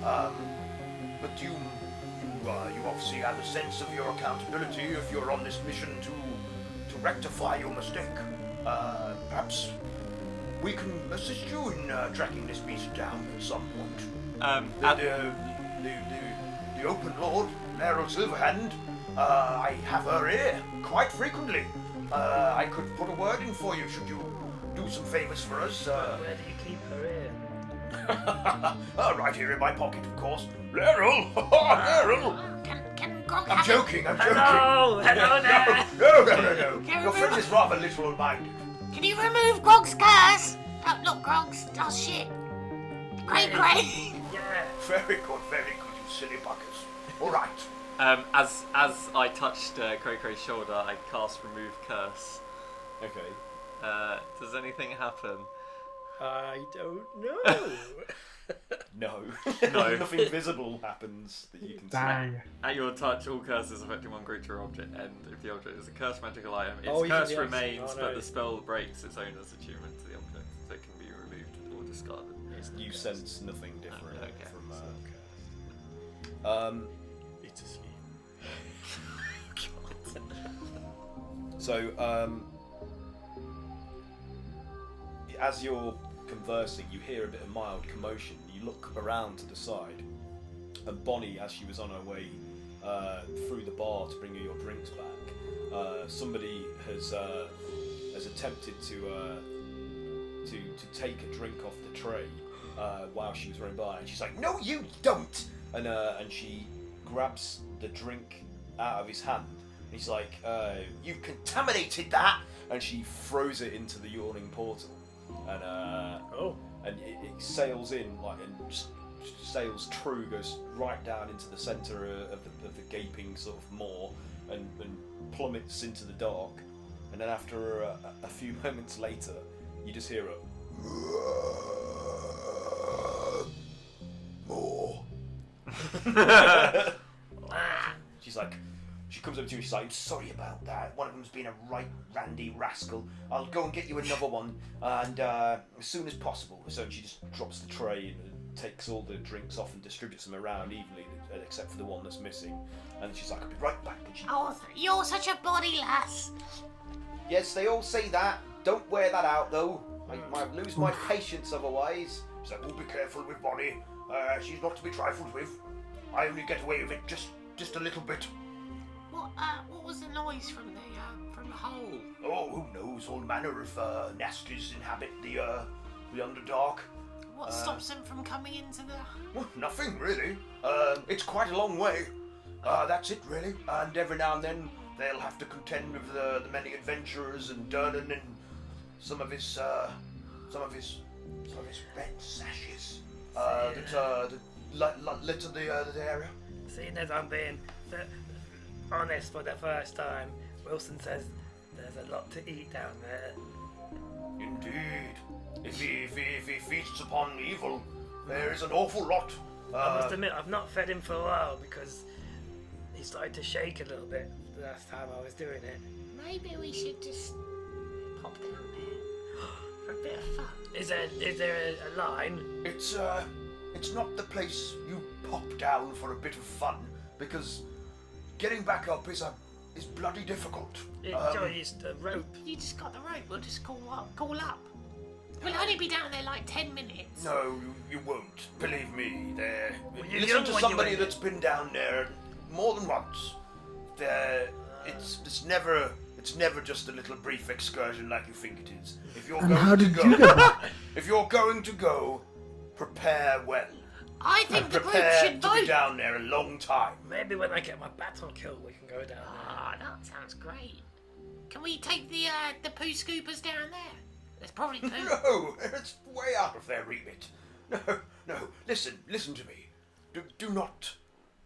But you obviously have a sense of your accountability if you're on this mission to rectify your mistake. Perhaps we can assist you in tracking this beast down at some point. The Open Lord, Meryl Silverhand, I have her here quite frequently. I could put a word in for you should you do some favors for us. Where do you keep her in? Right here in my pocket, of course. Meryl! Meryl! Can Grog I'm have joking, I'm joking. Hello there. No. Can Your we friend is rather literal-minded. Can you remove Grog's curse? Not Grog's. Oh shit. Cray. Yeah. Very good, you silly buggers. All right. as I touched Cray's shoulder, I cast Remove Curse. Okay. Does anything happen? I don't know. No. No. Nothing visible happens that you can see. At your touch, all curses affecting one creature or object end. If the object is a cursed magical item, its Oh, even curse the remains, oh, no. but the spell breaks its owner's attunement to the object, so it can be removed or discarded. You sense nothing different Okay. from. It's asleep. So, as you're conversing, you hear a bit of mild commotion. You look around to the side, and Bonnie, as she was on her way through the bar to bring you your drinks back, somebody has attempted to take a drink off the tray while she was running by, and she's like, "No, you don't!" And she grabs the drink out of his hand. And he's like, "You've contaminated that!" And she throws it into the Yawning Portal, and and it sails in like and just sails true, goes right down into the centre of the gaping sort of maw and plummets into the dark. And then after a few moments later, you just hear a more. She's like, she comes up to you and she's like, I'm sorry about that. One of them's been a right randy rascal. I'll go and get you another one, and as soon as possible. So she just drops the tray and takes all the drinks off and distributes them around evenly, except for the one that's missing. And she's like, I'll be right back. And she, Oh, you're such a body lass. yes, they all say that. Don't wear that out though. I might lose my patience otherwise. She's like, oh, be careful with Bonnie. She's not to be trifled with. I only get away with it just a little bit. What was the noise from the hole? Oh, who knows? All manner of nasties inhabit the Underdark. What stops them from coming into the... Well, nothing really. It's quite a long way. That's it really. And every now and then they'll have to contend with the many adventurers and Durnan and some of his red sashes that litter the area. Seeing as I'm being honest for the first time, Wilson says there's a lot to eat down there. Indeed. If he feasts upon evil, there is an awful lot. I must admit, I've not fed him for a while because he started to shake a little bit the last time I was doing it. Maybe we should just pop down there for a bit of fun. Is there a line? It's not the place you pop down for a bit of fun, because getting back up is bloody difficult. It's a rope. You just got the rope. We'll just call up. We'll only be down there like 10 minutes. No, you won't. Believe me. you're Listen young to when somebody you- that's been down there more than once. It's never just a little brief excursion like you think it is. If you're And going how to did go, you get back? if you're going to go, prepare well. I think the group Prepare should to be vote. down there a long time. Maybe when I get my battle kill, we can go down there. Ah, that sounds great. Can we take the poo scoopers down there? There's probably poo. No, it's way out of their remit. No. Listen to me. Do not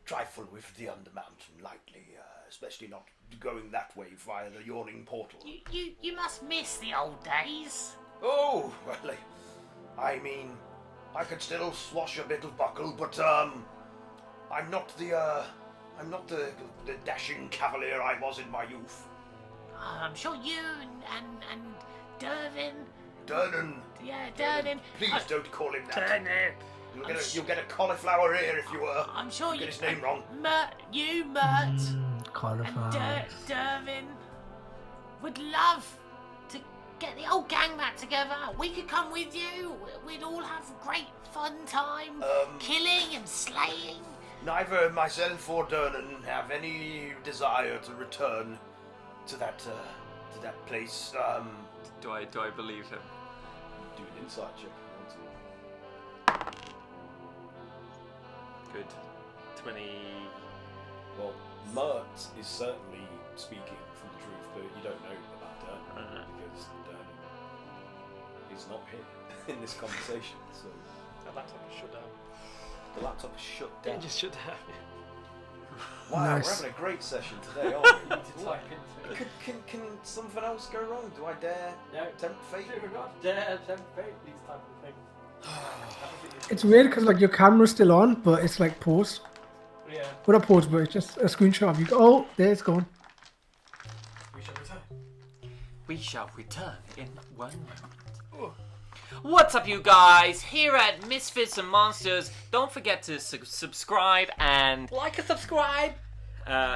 trifle with the Undermountain lightly, especially not going that way via the Yawning Portal. You must miss the old days. Oh, well, I mean, I could still swash a bit of buckle, but I'm not the dashing cavalier I was in my youth. I'm sure you and Devin. Durnan. Yeah, Durnan. Please don't call him that. Turnip. You'll get a cauliflower ear if you I'm sure get you his name wrong. Mert, Cauliflower. and Dervin would love to get the old gang back together. We could come with you. We'd all have great fun time killing and slaying. Neither myself or Durnan have any desire to return to that place. Do I believe him? Do an insight check. Good. 20. Well, Mirt is certainly speaking from the truth, but you don't know about Durnan because Durnan is not here in this conversation. So That laptop is shut down. the laptop is shut Yeah, down. just shut down. Wow, Nice. we're having a great session today, aren't we? To type into it. Can something else go wrong? Do I dare No. tempt fate? Dare tempt fate, these type of things. It's weird because like your camera's still on, but it's like paused. Yeah, Well, not paused, but it's just a screenshot of you. Oh, there it's gone. we shall return. We shall return in 1 moment. What's up, you guys? Here at Misfits and Monsters, don't forget to subscribe and Like and subscribe.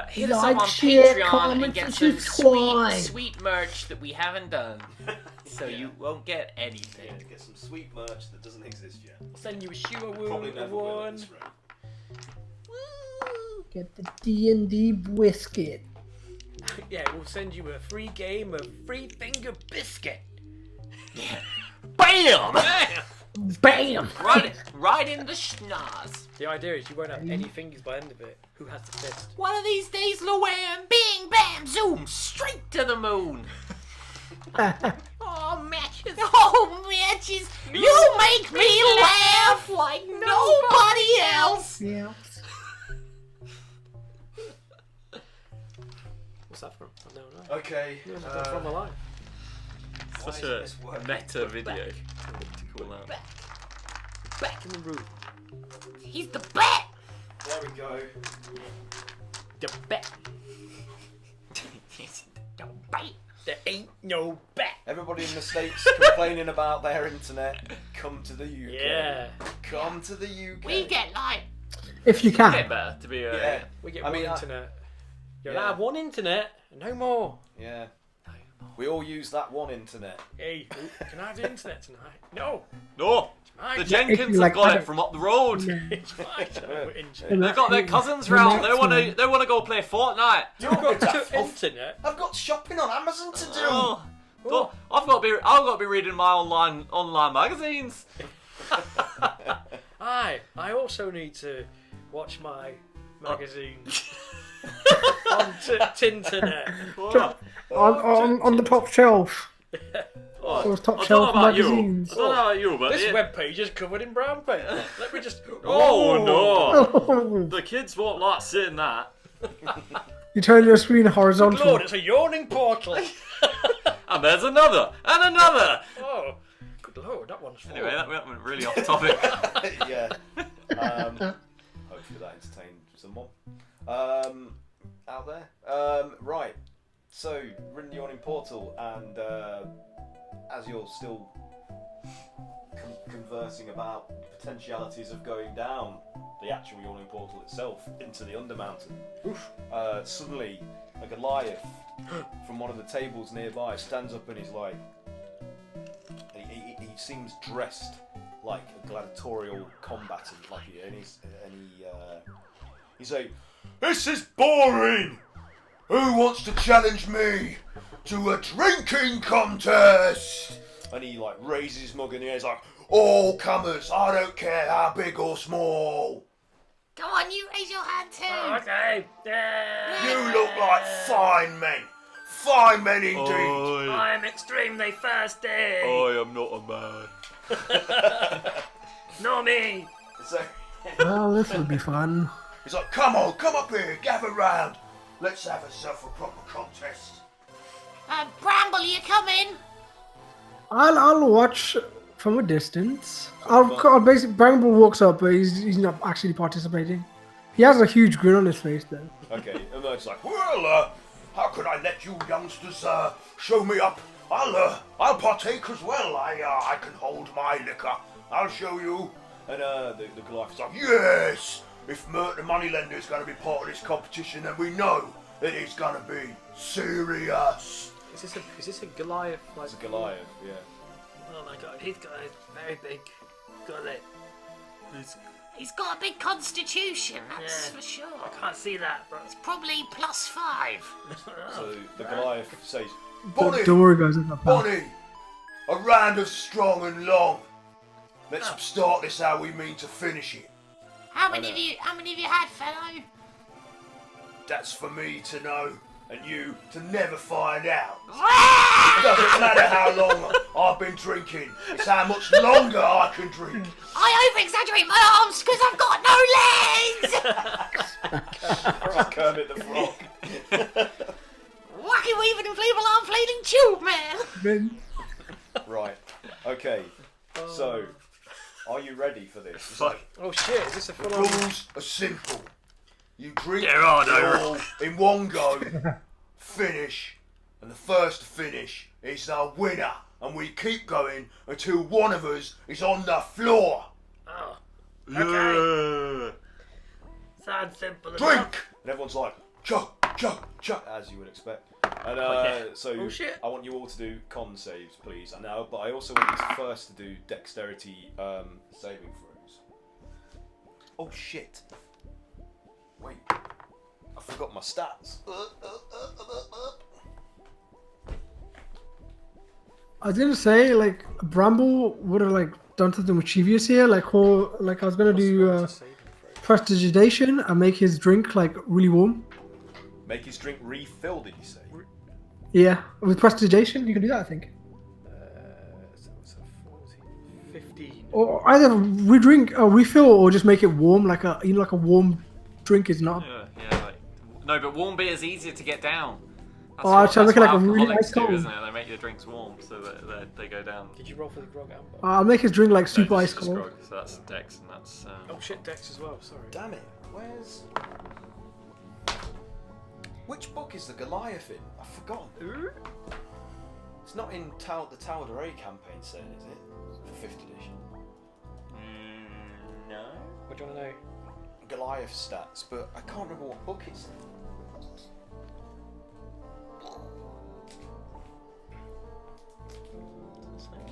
hit us up Like, on share, Patreon comment, and get and some subscribe. sweet merch that we haven't done, so you won't get anything. Yeah, to get some sweet merch that doesn't exist yet. I'll send you a shoe Probably never will on one. this road. Get the D&D biscuit. Yeah, we'll send you a free game of Free Finger Biscuit. BAM! Bam! Right in the schnoz. The idea is you won't have any fingers by the end of it. Who has the fist? One of these days, Llewellyn, bing, bam, zoom, straight to the moon. Oh, Matt, matches. Oh, Mitches, you make me laugh like nobody else. Yeah. What's that from? I don't know. Okay. From the line. Such a meta video to call that. Back in the room. He's the bet. There we go. The bet. The bet. There ain't no bet. Everybody in the States complaining about their internet, come to the UK. Yeah. Come to the UK. We get like If you Get can. better to be Yeah. We get I one mean, internet. You're yeah. allowed one internet, and no more. Yeah. We all use that one internet. Hey, can I have the internet tonight? No. No, Mine. the Jenkins like have got that. it from up the road. It's fine. We're in They've got their cousins round. They want to go play Fortnite. You've got two internet. I've got shopping on Amazon to do. Oh, I've got to be reading my online magazines. I also need to watch my magazine on Tinternet. On the top shelf. Those top I don't know shelf about you. magazines. I don't know about you, but This webpage is covered in brown paper. Let me just. oh no, Oh, the kids won't like seeing that. you turn your screen horizontal. Lord, it's a yawning portal. And there's another and another. Oh, good lord, that one's full. Anyway, that went really off topic. Yeah. Hopefully that entertained someone out there. Right. So, we're in the Yawning Portal, and as you're still conversing about potentialities of going down the actual Yawning Portal itself into the Undermountain, suddenly a Goliath from one of the tables nearby stands up and he's like, he seems dressed like a gladiatorial combatant, he's like, This is boring! Who wants to challenge me to a drinking contest? and he like raises his mug in the air, he's like, All comers, I don't care how big or small. Come on, you raise your hand too. Okay. You look like fine men. Fine men indeed. I'm extremely thirsty. I am not a man. Nor me. so Well, this will be fun. He's like, come on, come up here, gather round. Let's have ourselves a proper contest. Bramble, you coming? I'll watch from a distance. I'll basically Bramble walks up, but he's not actually participating. He has a huge grin on his face though. okay, and Mert's like, Well, how could I let you youngsters show me up? I'll partake as well. I can hold my liquor. I'll show you. and the Goliath's like, Yes! If Mirt the moneylender is going to be part of this competition, then we know that it's going to be serious. Is this a Goliath? Like it's a Goliath, yeah. Oh my god, he's got a very big gullet. He's got a big constitution, that's Yeah. for sure. I can't see that, but It's probably +5. So the Goliath says, Bonnie! Don't worry, guys. I'm not bad. Bonnie! A round of strong and long. Let's start this how we mean to finish it. How many of you had, fellow? That's for me to know, and you to never find out. Ah! It doesn't matter how long I've been drinking, it's how much longer I can drink. I over-exaggerate my arms because I've got no legs! Kermit the Frog. Wacky weaving inflatable arm flating tube, man! Right, okay, so, are you ready for this? It's like, oh shit! Is this a The full-on? rules are simple. You drink There are no it all in one go, finish, and the first to finish is the winner. And we keep going until one of us is on the floor. oh, Yeah. sounds simple enough. Drink! and everyone's like, Chug, chug, chug. as you would expect. And so Oh, shit. I want you all to do con saves, please. And now, but I also want you to first to do dexterity saving throws. Oh shit! Wait, I forgot my stats. I was gonna say like Bramble would have like done something mischievous here, like I was gonna do prestidigitation and make his drink like really warm. Make his drink refill, did you say? Yeah, with prestidigitation you can do that, I think. 15. Or either redrink or refill, or just make it warm, like a like a warm drink is not. Yeah, like, no, but warm beer is easier to get down. That's Oh, actually, I'll make it like a really alcoholics ice do, cold. isn't it? They make your drinks warm so that they go down. Did you roll for the grog, Amber? I'll make his drink like super No, ice just cold. grog, so that's Dex and that's. Oh shit, Dex as well. Sorry. Damn it! Where's which book is the Goliath in? I've forgotten. It's not in the Tower de Ray campaign set, is it? For 5th edition. No. What do you want to know? Goliath stats, but I can't remember what book it's in.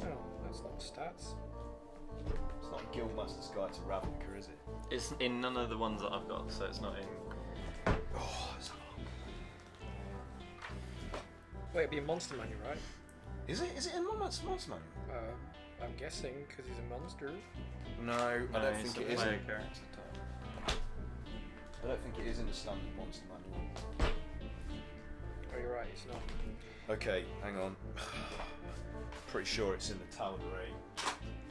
Oh, that's not stats. It's not Guildmaster's Guide to Ravnica, is it? It's in none of the ones that I've got, so it's not in. Oh, it's Wait, it'd be a monster manual, right? Is it? Is it in Monster Manual? I'm guessing because he's a monster. No, I don't it's think a it is. player character type. I don't think it is in the standard Monster Manual. Oh, you're right. It's not. Okay, hang on. Pretty sure it's in the Tower de Ray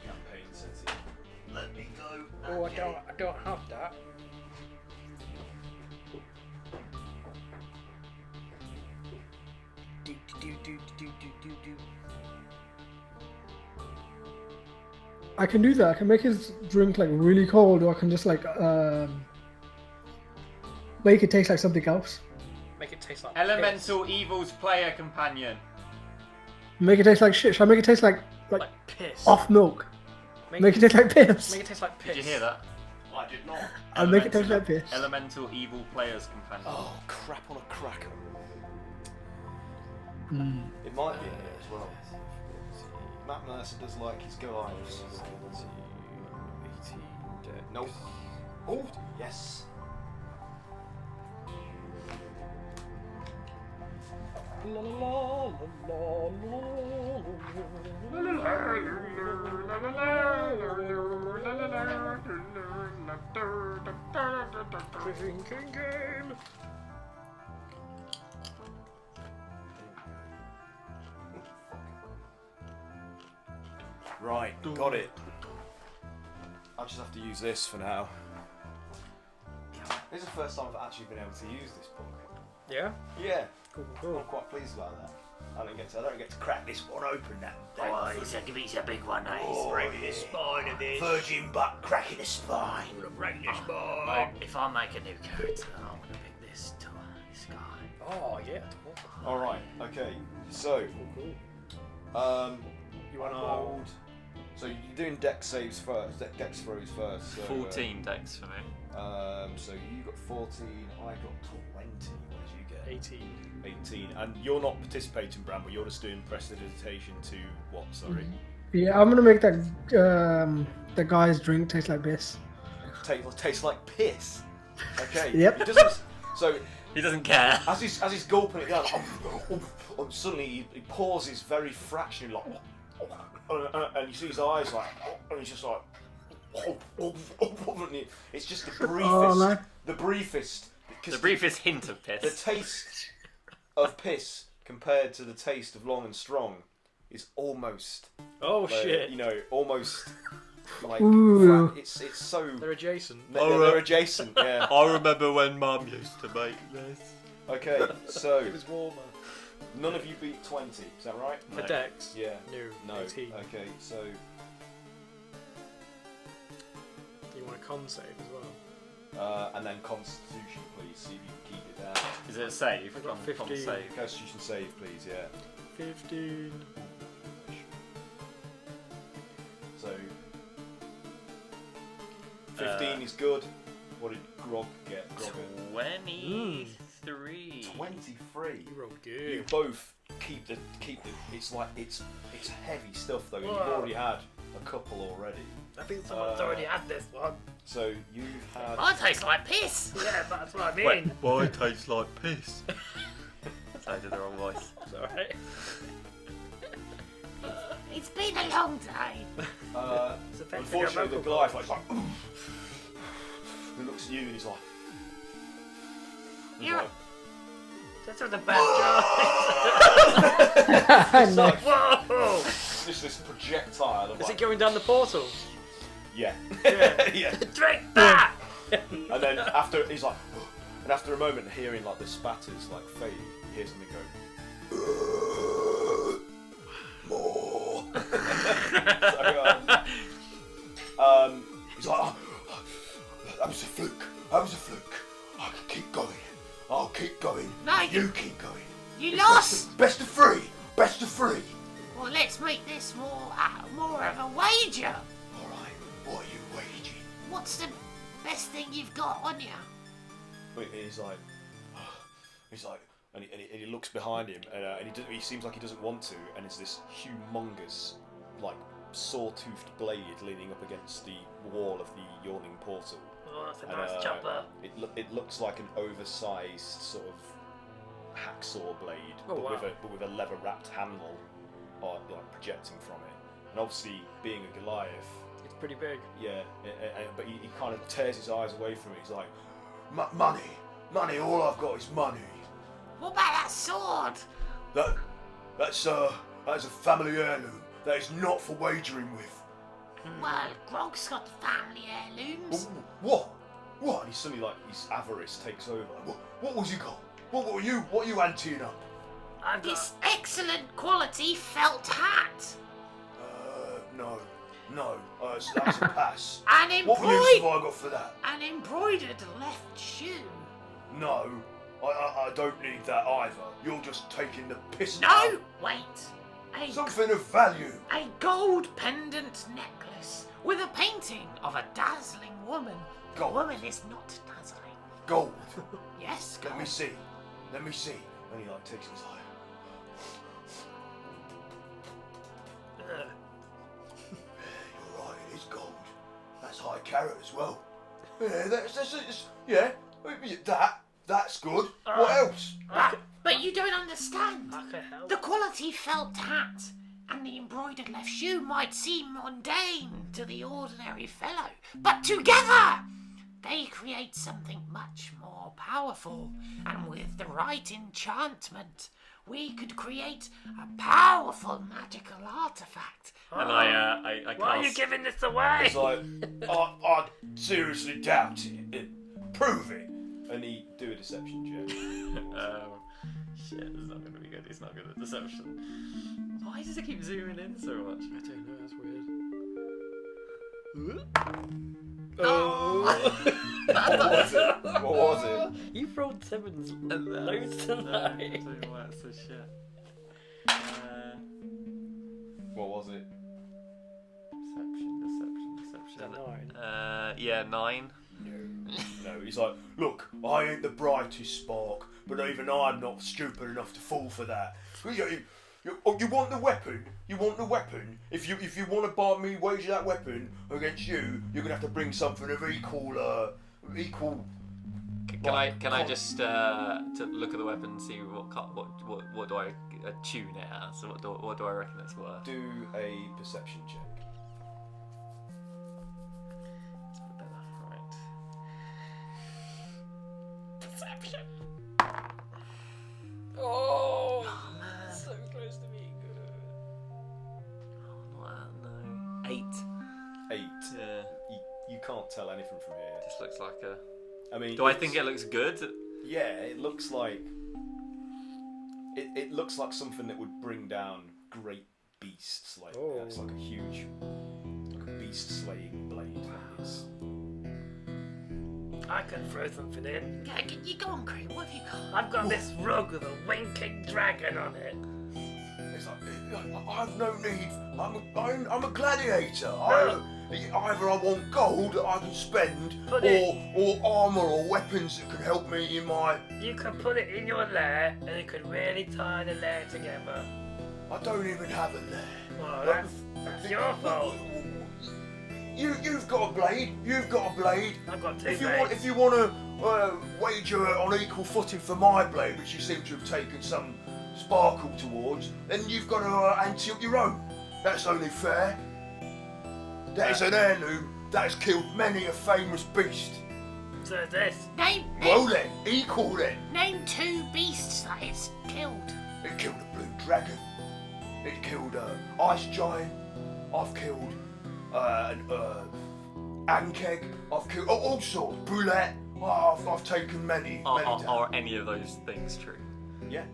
campaign setting. Let me go. Oh, I don't have that. Do. I can do that. I can make his drink like really cold, or I can just like make it taste like something else. Make it taste like Elemental Evil's player companion. Make it taste like shit. Should I make it taste like piss. off milk? Make it taste like piss. Make it taste like piss. Did you hear that? I did not. I'll make it taste like piss. Elemental Evil player's companion. Oh, crap on a cracker. It might be in there as well. Matt Mercer does like his Goliaths. Nope. Oh, yes. Drinking game. Right, got it. I'll just have to use this for now. This is the first time I've actually been able to use this book. Yeah. Yeah, Cool. I'm quite pleased about that. I don't get to crack this one open now. Oh, it's a big one, eh? Oh, Breaking the spine of this. virgin butt cracking the spine. I'm gonna break this Well, spine. if I make a new character, I'm gonna pick this tool, this guy. Oh yeah. All right, okay. So, Cool. You I want rolled. So you're doing dex saves first, dex throws first. So, 14 Dex for me. So you got 14, I got 20. What did you get? 18. 18. And you're not participating, Bramble. You're just doing prestidigitation to what? Sorry. Yeah, I'm gonna make that the guy's drink taste like piss. Tastes like piss. Okay. Yep. It doesn't. So He doesn't care. as he's gulping it down, suddenly he pauses very fractionally, like, and you see his eyes like, and he's just like, it's just the briefest, Oh, man. the briefest, because The briefest hint of the piss. taste of piss compared to the taste of long and strong is almost, Oh shit. you know, almost like Ooh. it's so They're adjacent. they're adjacent, yeah. I remember when Mum used to make this. Okay, so It was warmer. none of you beat 20, is that right? For No. Dex. Yeah. No. No. 18. Okay, so You want a con save as well. and then Constitution, please. See if you can keep it down. Is it a save? I got Con 15. save. Constitution save, please. Yeah. 15. So 15 is good. What did Grog get? Grog 23. 23. You rolled You good. both keep the. It's like it's heavy stuff though. And you've Whoa. already had a couple already. I think someone's already had this one. So you've had. I taste like piss. Yeah, that's what I mean. Why it tastes like piss? So I did the wrong voice. It's alright. It's been a long day. It's affecting your Unfortunately, the vocal guy cords. like he looks at you and he's like. You're That's what the bad joke. It's like, Whoa! just just this projectile of Is like, it going down the portal? yeah. Yeah. Yeah. Drink that! And then after he's like, and after a moment, hearing like the spatters like fade, he hears something go. More. So, he's like, oh, that was a fluke. That was a fluke. I can keep going. I'll keep going. No, you keep going. You lost! Best of three. Best of three. Well, let's make this more of a wager. All right. What are you waging? What's the best thing you've got on you? He's like, and he looks behind him, and he seems like he doesn't want to, and it's this humongous, like, saw-toothed blade leaning up against the wall of the Yawning Portal. Oh, that's a nice chopper. It looks like an oversized sort of hacksaw blade, Oh, but wow. with a leather-wrapped handle, like projecting from it. And obviously, being a Goliath, It's pretty big. yeah, but he kind of tears his eyes away from it. He's like, money. All I've got is money. What about that sword? That's a family heirloom. That is not for wagering with. Well, Grog's got family heirlooms. What? And he suddenly, like, his avarice takes over. What was you got? What are you anteing up? I've got... This excellent quality felt hat. No. That's a pass. An What use have I got for that? An embroidered left shoe. No, I don't need that either. You're just taking the piss. No, wait. Something of value. A gold pendant necklace with a painting of a dazzling woman. Gold. The woman is not dazzling. Gold. Yes, gold. Let me see. And he like takes his eye. You're right, it is gold. That's high carat as well. Yeah, that's good. What else? But you don't understand. I can help. The quality felt hat and the embroidered left shoe might seem mundane to the ordinary fellow, but together they create something much more powerful. And with the right enchantment, we could create a powerful magical artifact. And I cast... Why are you giving this away? It's like, I seriously doubt it. Prove it. And he do a deception check. Shit, it's not going to be good. He's not good at deception. Why does it keep zooming in so much? I don't know, that's weird. What was it? You've rolled sevens loads I tonight. don't know why it's so shit. What was it? Deception. 9. Yeah, 9. No, he's like, look, I ain't the brightest spark, but even I'm not stupid enough to fall for that. You want the weapon? You want the weapon? If you want to buy me, wager that weapon against you, you're gonna have to bring something of equal. Can I just to look at the weapon and see what do I tune it as? So what do I reckon it's worth? Do a perception check. Let's put that up, right. Perception. Oh man, so close to being good. Oh, no. 8. 8. Yeah. You can't tell anything from here. Just looks like a. I mean, Do I think it looks good? Yeah, it looks like. It looks like something that would bring down great beasts. Like it's like a huge, beast slaying blade. It's... I can throw something in. Yeah, you go on, Craig. What have you got? I've got this rug with a winking dragon on it. It's like, I've no need. I'm a gladiator. Either I want gold that I can spend, or armour or weapons that can help me in my. You can put it in your lair, and it could really tie the lair together. I don't even have a lair. Well, that's your fault. You've got a blade. You've got a blade. I've got 2 If blades. you want to wager on equal footing for my blade, which you seem to have taken some sparkle towards, then you've got to ante up your own. That's only fair. That is an heirloom that has killed many a famous beast. So is this. Well then, equal then. Name 2 beasts that it's killed. It killed a blue dragon. He's killed Ice Giant. I've killed an Ankeg. I've killed all sorts. Brulette. I've taken many down. Are any of those things true? Yeah.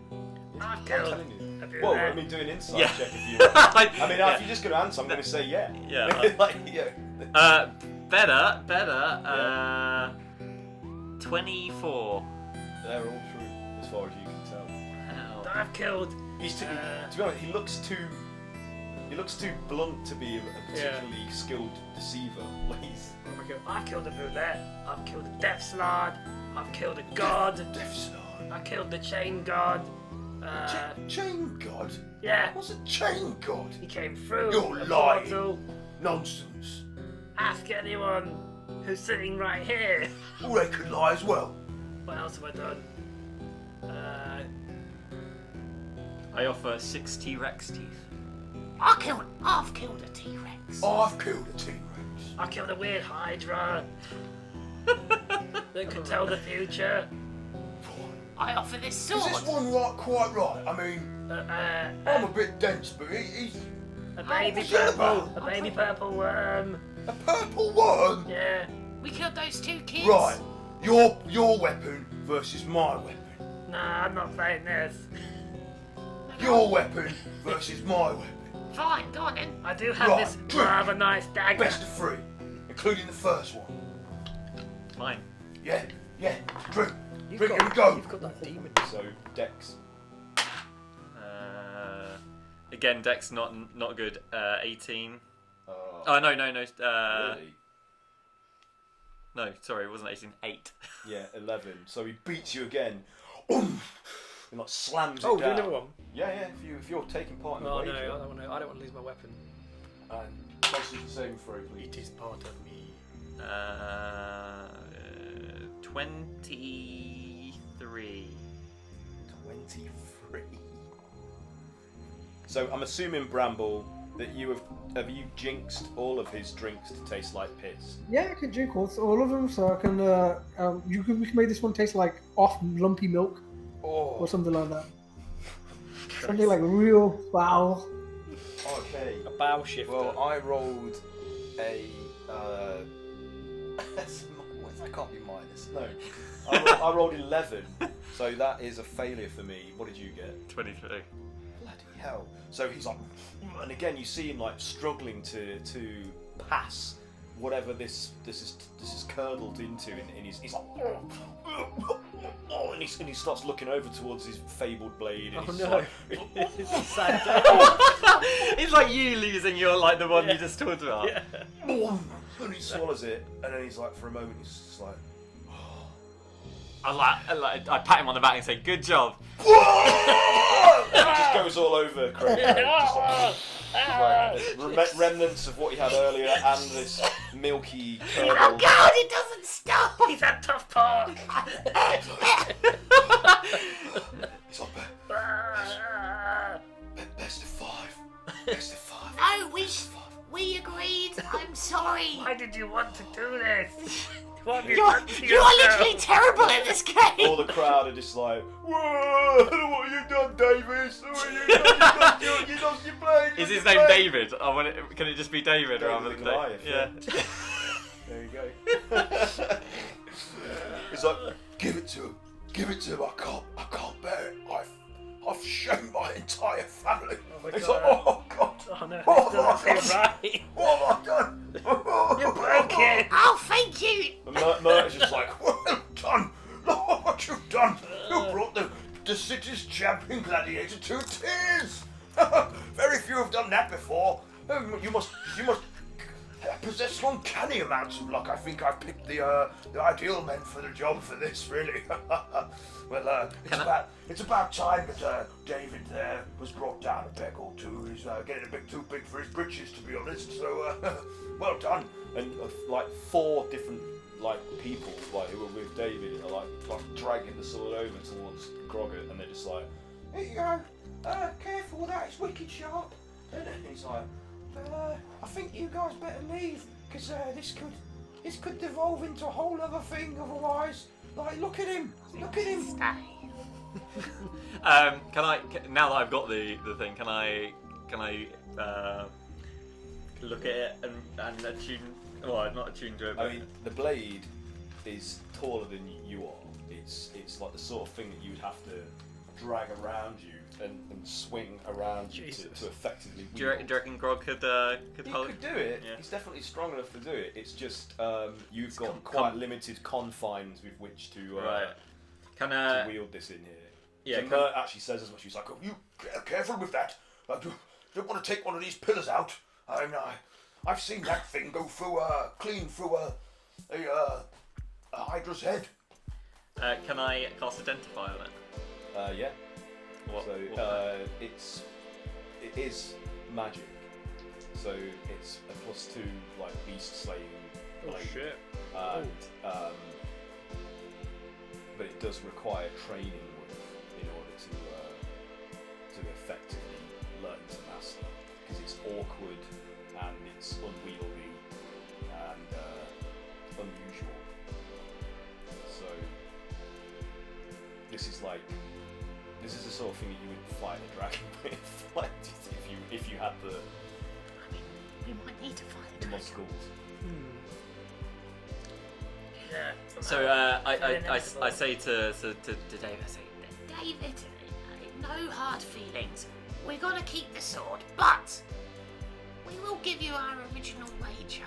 I've I'm killed telling you. a Well, brulette. I mean, do an insight Yeah. check if you want. I mean, Yeah. if you're just going to answer, I'm going to say yeah. Yeah. Like, yeah. Better. 24. They're all true, as far as you can tell. Wow. I've killed. He's to be honest, he looks too blunt to be a particularly skilled deceiver. Like I've killed a brulette. I've killed a death lord. I've killed a god. Death's Lord. I killed the chain god. Chain God? Yeah, What's a chain God? he came through. You're a lying. portal. Nonsense. Ask anyone who's sitting right here. Well, they could lie as well. What else have I done? I offer 6 T-Rex teeth. I've killed a T-Rex. I've killed a T-Rex. I killed a weird hydra that could tell the future. I offer this Is sword. this one quite right? I mean, I'm a bit dense, but he's A baby what's that purple. about? A baby purple worm. a purple worm. Yeah. We killed those 2 kids. Right, your weapon versus my weapon. Nah, I'm not playing this. Your weapon versus my weapon. Fine, go on then. I do have Right, this drink. rather nice dagger. Best of 3, including the first one. Mine. Yeah, drink. You've Drink got, and go. You've got that demon. so, Dex. Again, Dex not good. 18. Oh, Oh no. really? No, sorry, it wasn't 18. 8. Yeah, 11. So he beats you again. And like slams Oh, it do down. another one. Yeah. If you're taking part in the Oh no, wager. I don't want to lose my weapon. And Constitution saving throw, please. It is part of me. 23. 23. So I'm assuming, Bramble, that you have you jinxed all of his drinks to taste like piss. Yeah, I can drink all of them, so I can. We can make this one taste like off lumpy milk Oh, or something like that. Something like real foul. okay. A bow shifter. Well, I rolled a. That can't be minus. No, I rolled 11, so that is a failure for me. What did you get? 23. Bloody hell! So he's like, and again you see him like struggling to pass whatever this is curdled into, and he's like, and he starts looking over towards his fabled blade, and Oh he's no! like, It's a sad day. It's like you losing your the one you just talked about. Yeah. and he swallows it, and then he's like, for a moment, he's just like, I pat him on the back and say, "Good job." and it just goes all over Craig. Remnants of what he had earlier, and this milky Oh curdle. God, it doesn't stop. He's had tough talk. It's like best of 5. Best of 5. No, we agreed. I'm sorry. Why did you want to do this? What have you You're done to you're yourself? literally terrible at this game. All the crowd are just like, whoa, what have you done, Davis? What have you done? You lost your blade. Is his name David? I want it. Can it just be David David rather the than Goliath, Yeah. There you go. It's like, give it to him. Give it to him. I can't bear it. I've shamed my entire family. my It's God. like, oh God. Oh no, Oh, this doesn't feel right. What have I done? You're broken. Oh, thank you. And Mert is just like, Well done. Look what you've done. You brought the city's champion gladiator to tears. Very few have done that before. You must possess uncanny amounts of luck. I think I've picked the ideal men for the job for this, really. Well, it's about time that David there was brought down a peg or two. He's getting a bit too big for his britches, to be honest. So, well done. and like 4 different like people like who were with David are like dragging the sword over towards Grogget, and they're just like, Hey, you go. Careful with that. It's wicked sharp. and he's like, I think you guys better leave, because this could devolve into a whole other thing otherwise. Like, look at him. Look at him. Stay. Can I? Now that I've got the thing, can I look at it and attune? Well, not attune to it. But I mean, the blade is taller than you are. It's like the sort of thing that you would have to drag around you and swing around you to effectively wield. do you reckon Grog could He hold? could do it. Yeah. He's definitely strong enough to do it. It's just you've got quite limited confines with which to wield this in here. Yeah. So Mirt actually says as much. He's like, Oh, you careful with that. I don't want to take one of these pillars out. I've seen that thing go through clean through a hydra's head. Can I cast Identify on it? yeah. What, So it is magic. So it's a +2 like beast slaying. shit. And, but it does require training in order to effectively learn to master, because it's awkward and it's unwieldy and unusual. So this is the sort of thing that you would fight a dragon with, like if you had the I mean, we might need to find the dragon. muscles. Yeah. So I say to David, I say, David, no hard feelings. We're gonna keep the sword, but we will give you our original wager.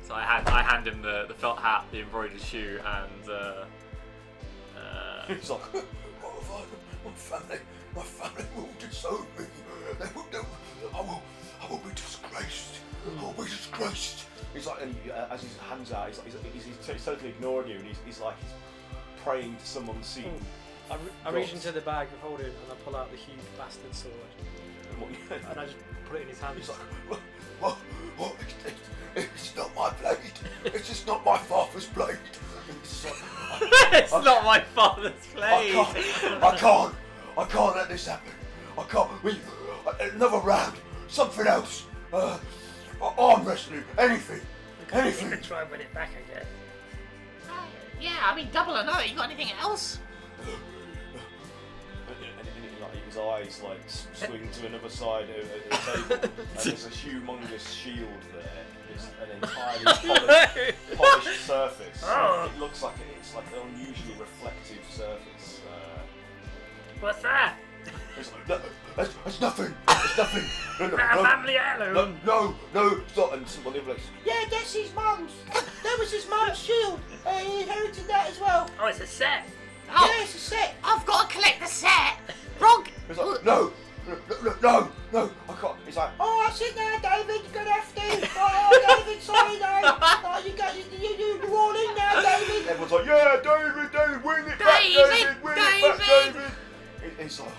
so I hand him the felt hat, the embroidered shoe, and It's like, My family will disown me. I will be disgraced. I will be disgraced. he's like, and as his hands out, he's totally ignoring you, and he's praying to some unseen. I reach into the bag of holding and I pull out the huge bastard sword and I just put it in his hand. He's like, what? It's not my blade. It's just not my father's blade. It's like, it's not my father's blade. I can't let this happen. I can't. Another round. Something else. Arm wrestling. Anything. You can try and win it back again. Yeah, I mean, double or no. You got anything else? And his eyes swing to another side of the table, and there's a humongous shield there. It's an entirely polished surface. Oh. It looks like it's like an unusually reflective surface. What's that? It's it's nothing. It's nothing. A family heirloom. No, stop. And somebody like, Yeah, that's his mum's. That was his mum's shield. He inherited that as well. Oh, it's a set. Oh, yeah, it's a set. I've got to collect the set. Rog. it's like, no, I can't. It's like, Oh, that's it now, David. You're gonna have to. Oh, David, sorry, no. Oh, you're all in now, David. everyone's like, yeah, David, win it back, David, win it back, David. It's like,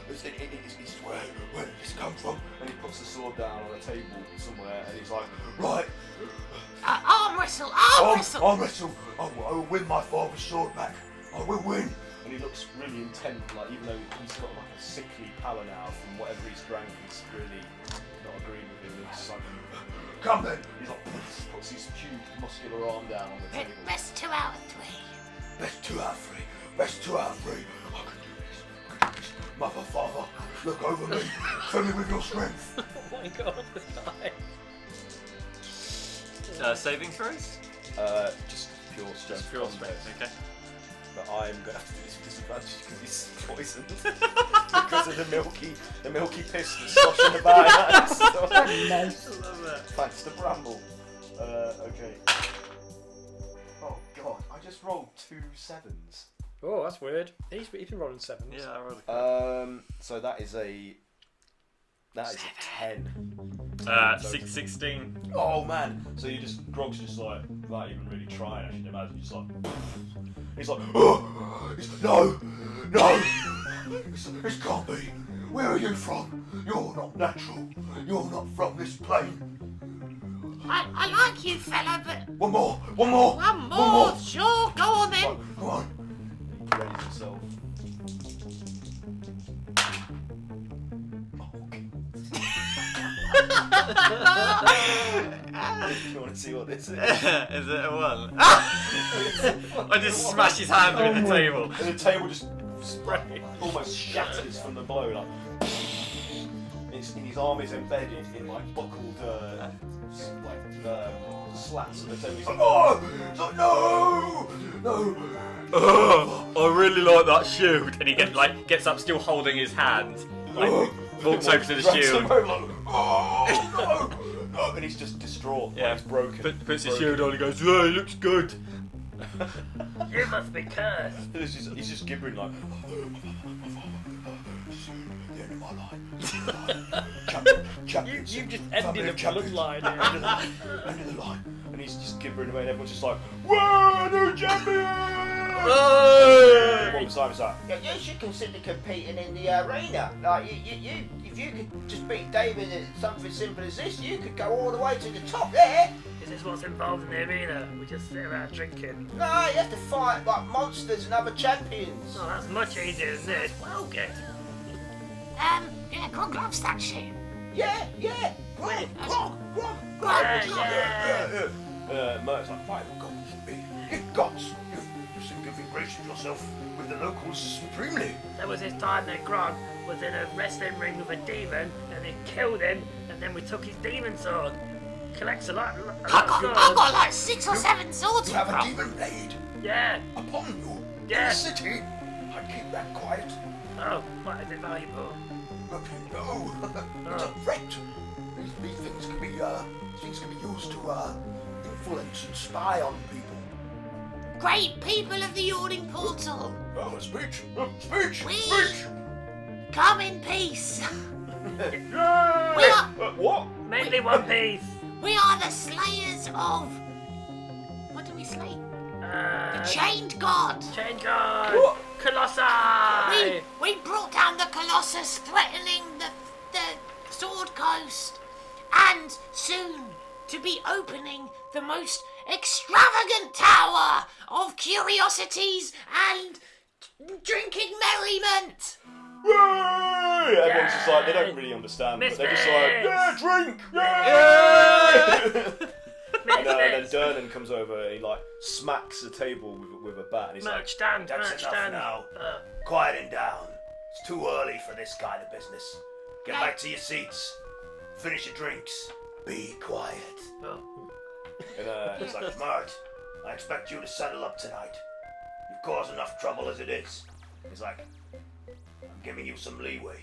it's where did this come from? and he puts the sword down on a table somewhere, and he's like, Right, Arm wrestle. I'll wrestle. I will win my father's sword back. I will win. and he looks really intent, even though he's got a sickly pallor now from whatever he's drank. He's really not agreeing with him. He's just Come then. he's puts his huge muscular arm down on the table. Best 2 out of 3. Best 2 out of 3. Best 2 out of 3. I can do this. Mother, father, look over me. Fill me with your strength. Oh my god, this guy. Saving throws? Just pure strength. Pure strength. Okay. But I'm going to have to do this with disadvantage because he's poisoned. Because of the milky piss that's sloshing about in that stuff. I love that. Thanks to Bramble. Okay. Oh god, I just rolled 2 7s. Oh, that's weird. He's been rolling 7s. Yeah, I rolled So that is a 10. 16. Oh man! So Grog's just without even really trying, I should imagine, he's like, No. This can't be. Where are you from? You're not natural. You're not from this plane. I like you, fella, but One more. one more. Sure, go on then. Come on. he raised himself. You want to see what this is? Is it a 1? I just smash his hand through the table. And the table just almost shatters from the blow. his arm is embedded in like buckled slats of the table. He's like, oh, no. I really like that shield. And he gets up, still holding his hand. Walks over to the shield. No, and he's just distraught. Yeah, he's broken. Puts his shield on and goes, yeah, he looks good. You must be cursed. He's just gibbering like. The end of my line. Champions. You've just ended a bloodline. End of the line. And he's just gibbering away, and everyone's just like, whoa, new champion! One beside his like, You should consider competing in the arena. Like if you could just beat David at something simple as this, you could go all the way to the top there. Is this what's involved in the arena? We just sit around drinking. No, you have to fight like monsters and other champions. Oh, that's much easier than this. Well, good. Yeah, Grog loves that shit. Yeah. Grog. Mirt's like, by the gods, Good gods, you seem to have ingratiated yourself with the locals supremely. There was this time that Grog was in a wrestling ring with a demon, and he killed him, and then we took his demon sword. Collects a lot of I've swords. got like 6 or 7 swords You from have a Grog. demon blade Yeah. upon you in Yeah. the city. I'd keep that quiet. Oh, what is it valuable? No, it's a threat. These things can be used to influence and spy on people. Great people of the Yawning Portal, Speech. come in peace. what? Mainly One Piece. We are the slayers of... What do we slay? The Chained God. Chain God. What? Colossi. We brought down the Colossus, threatening the Sword Coast, and soon to be opening the most extravagant tower of curiosities and drinking merriment. Yay! Everyone's just like, they don't really understand, but they're just like, Misfits. yeah, drink! Yay! And then Durnan comes over and he like smacks the table with a bat and he's like, Merch stand. That's Merch enough stand. now. Quieting down. It's too early for this kind of business. Get back to your seats. Finish your drinks. Be quiet. Oh. and he's like, Mirt, I expect you to settle up tonight. You've caused enough trouble as it is. he's like, I'm giving you some leeway.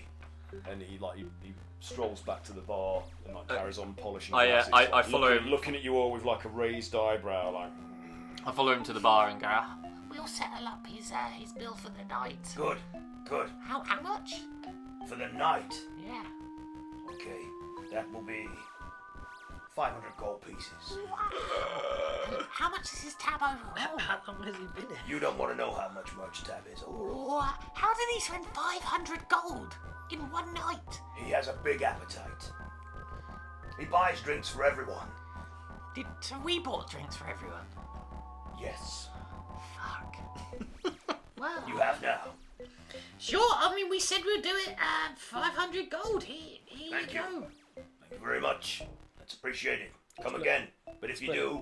and he strolls back to the bar and like carries on polishing I glasses, I follow him. looking at you all with like a raised eyebrow, like. I follow him to the bar and go, We'll settle up his bill for the night. Good. How much? For the night. Yeah. Okay, that will be 500 gold pieces. How much is his tab overall? How long has he been here? You don't want to know how much Merch tab is overall. How did he spend 500 gold in one night? He has a big appetite. He buys drinks for everyone. So we bought drinks for everyone. Yes, Fuck. Well, you have now. sure. I mean, we said we'd do it. 500 gold. Here Thank you you. go. Thank you very much. That's appreciated. Come again. But if you do,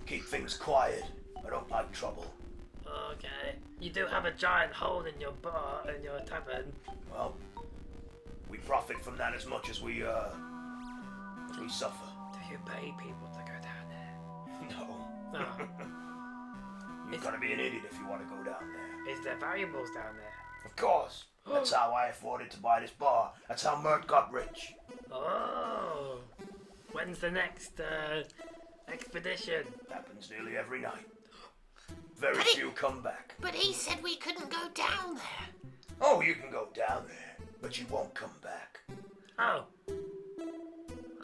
keep things quiet. I don't like trouble. Okay. You do have a giant hole in your bar, in your tavern. Well, we profit from that as much as we suffer. Do you pay people to go down there? No. Oh. You've got to be an idiot if you want to go down there. Is there valuables down there? Of course. That's how I afforded to buy this bar. That's how Mirt got rich. Oh. When's the next expedition? Happens nearly every night. Very But it- few come back. But he said we couldn't go down there. Oh, you can go down there, but you won't come back. Oh.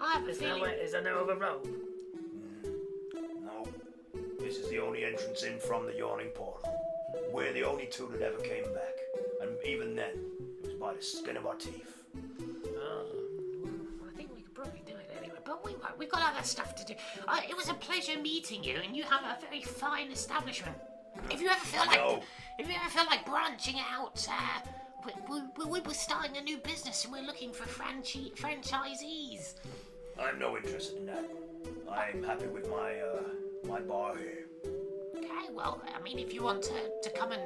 I have a Is there, feeling. is there no other road? No. This is the only entrance in from the Yawning Portal. We're the only two that ever came back. And even then, it was by the skin of our teeth. Oh. I think we could probably do it anyway, but we won't. We've got other stuff to do. It was a pleasure meeting you, and you have a very fine establishment. If you ever feel like branching out, we're starting a new business, and we're looking for franchisees. I'm no interest in that. I'm happy with my bar here. Okay, well, I mean, if you want to come and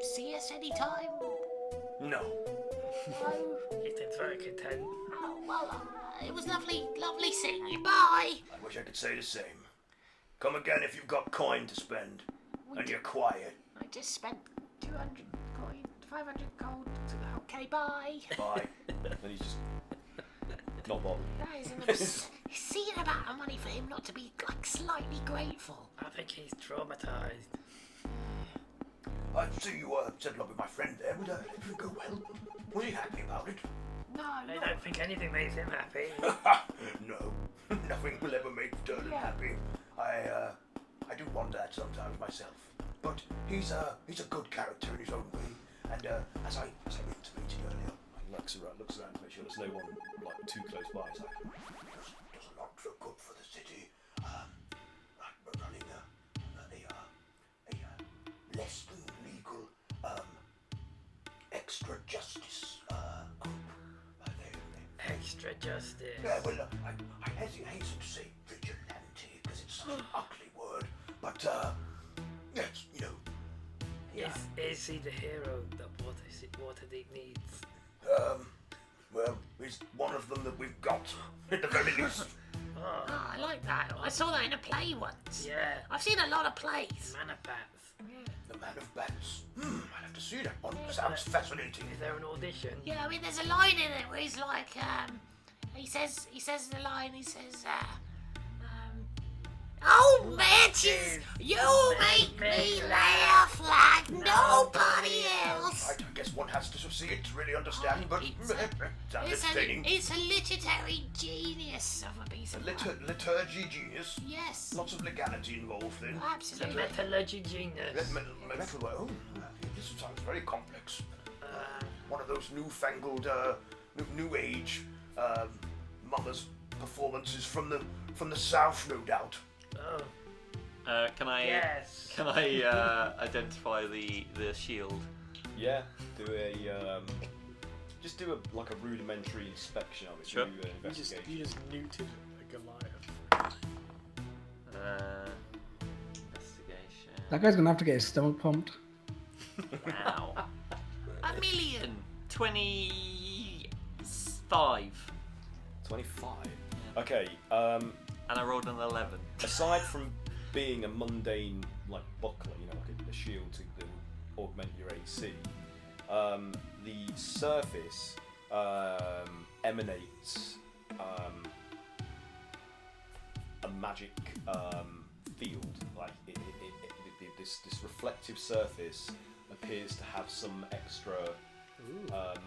see us anytime. No. Oh, He seems very content. oh, well, it was lovely seeing you. Bye. I wish I could say the same. Come again if you've got coin to spend. And you're quiet. I just spent 200 coin, 500 gold. Okay, bye. Bye. And he's just not bothered. That is an obscene amount of money for him not to be like slightly grateful. I think he's traumatized. I see you settled up with my friend there. Would everything go well? Was he happy about it? No, I don't think anything makes him happy. No. Nothing will ever make Durnan happy. I do wonder that sometimes myself. But he's a good character in his own way. And as I intimated earlier, He looks around to make sure there's no one like too close by. He's like, does a lot for good for the city. We're running a less than legal extra justice group. Extra justice. Yeah, well, I hesitate to say vigilante because it's such an ugly word. But yes, you know. Is he the hero that Waterdeep needs? Well, he's one of them that we've got at the very least. Oh, I like that. I saw that in a play once. Yeah. I've seen a lot of plays. Man of Bats. The Man of Bats. I'll have to see that one. Sounds fascinating. Is there an audition? Yeah, I mean, there's a line in it where he's like, he says the line. He says, "Oh, matches, you make me laugh like nobody else." I guess one has to see it to really understand, but sounds entertaining. It's a literary genius of a piece of work. Liturgy genius. Yes. Lots of legality involved then. Absolutely. Metallurgy genius. Metal, this sounds very complex. One of those newfangled, new age mother's performances from the south, no doubt. Oh. Can I? Yes. Can I identify the shield? yeah, do a just do a rudimentary inspection of it. Sure. Do an investigation. You just neutered a Goliath. Investigation. That guy's gonna have to get his stomach pumped. Wow. 1,000,000. 25. 25. Okay. And I rolled an 11. Aside from being a mundane like buckler, you know, like a shield that will augment your AC, the surface emanates a magic field. Like this reflective surface appears to have some extra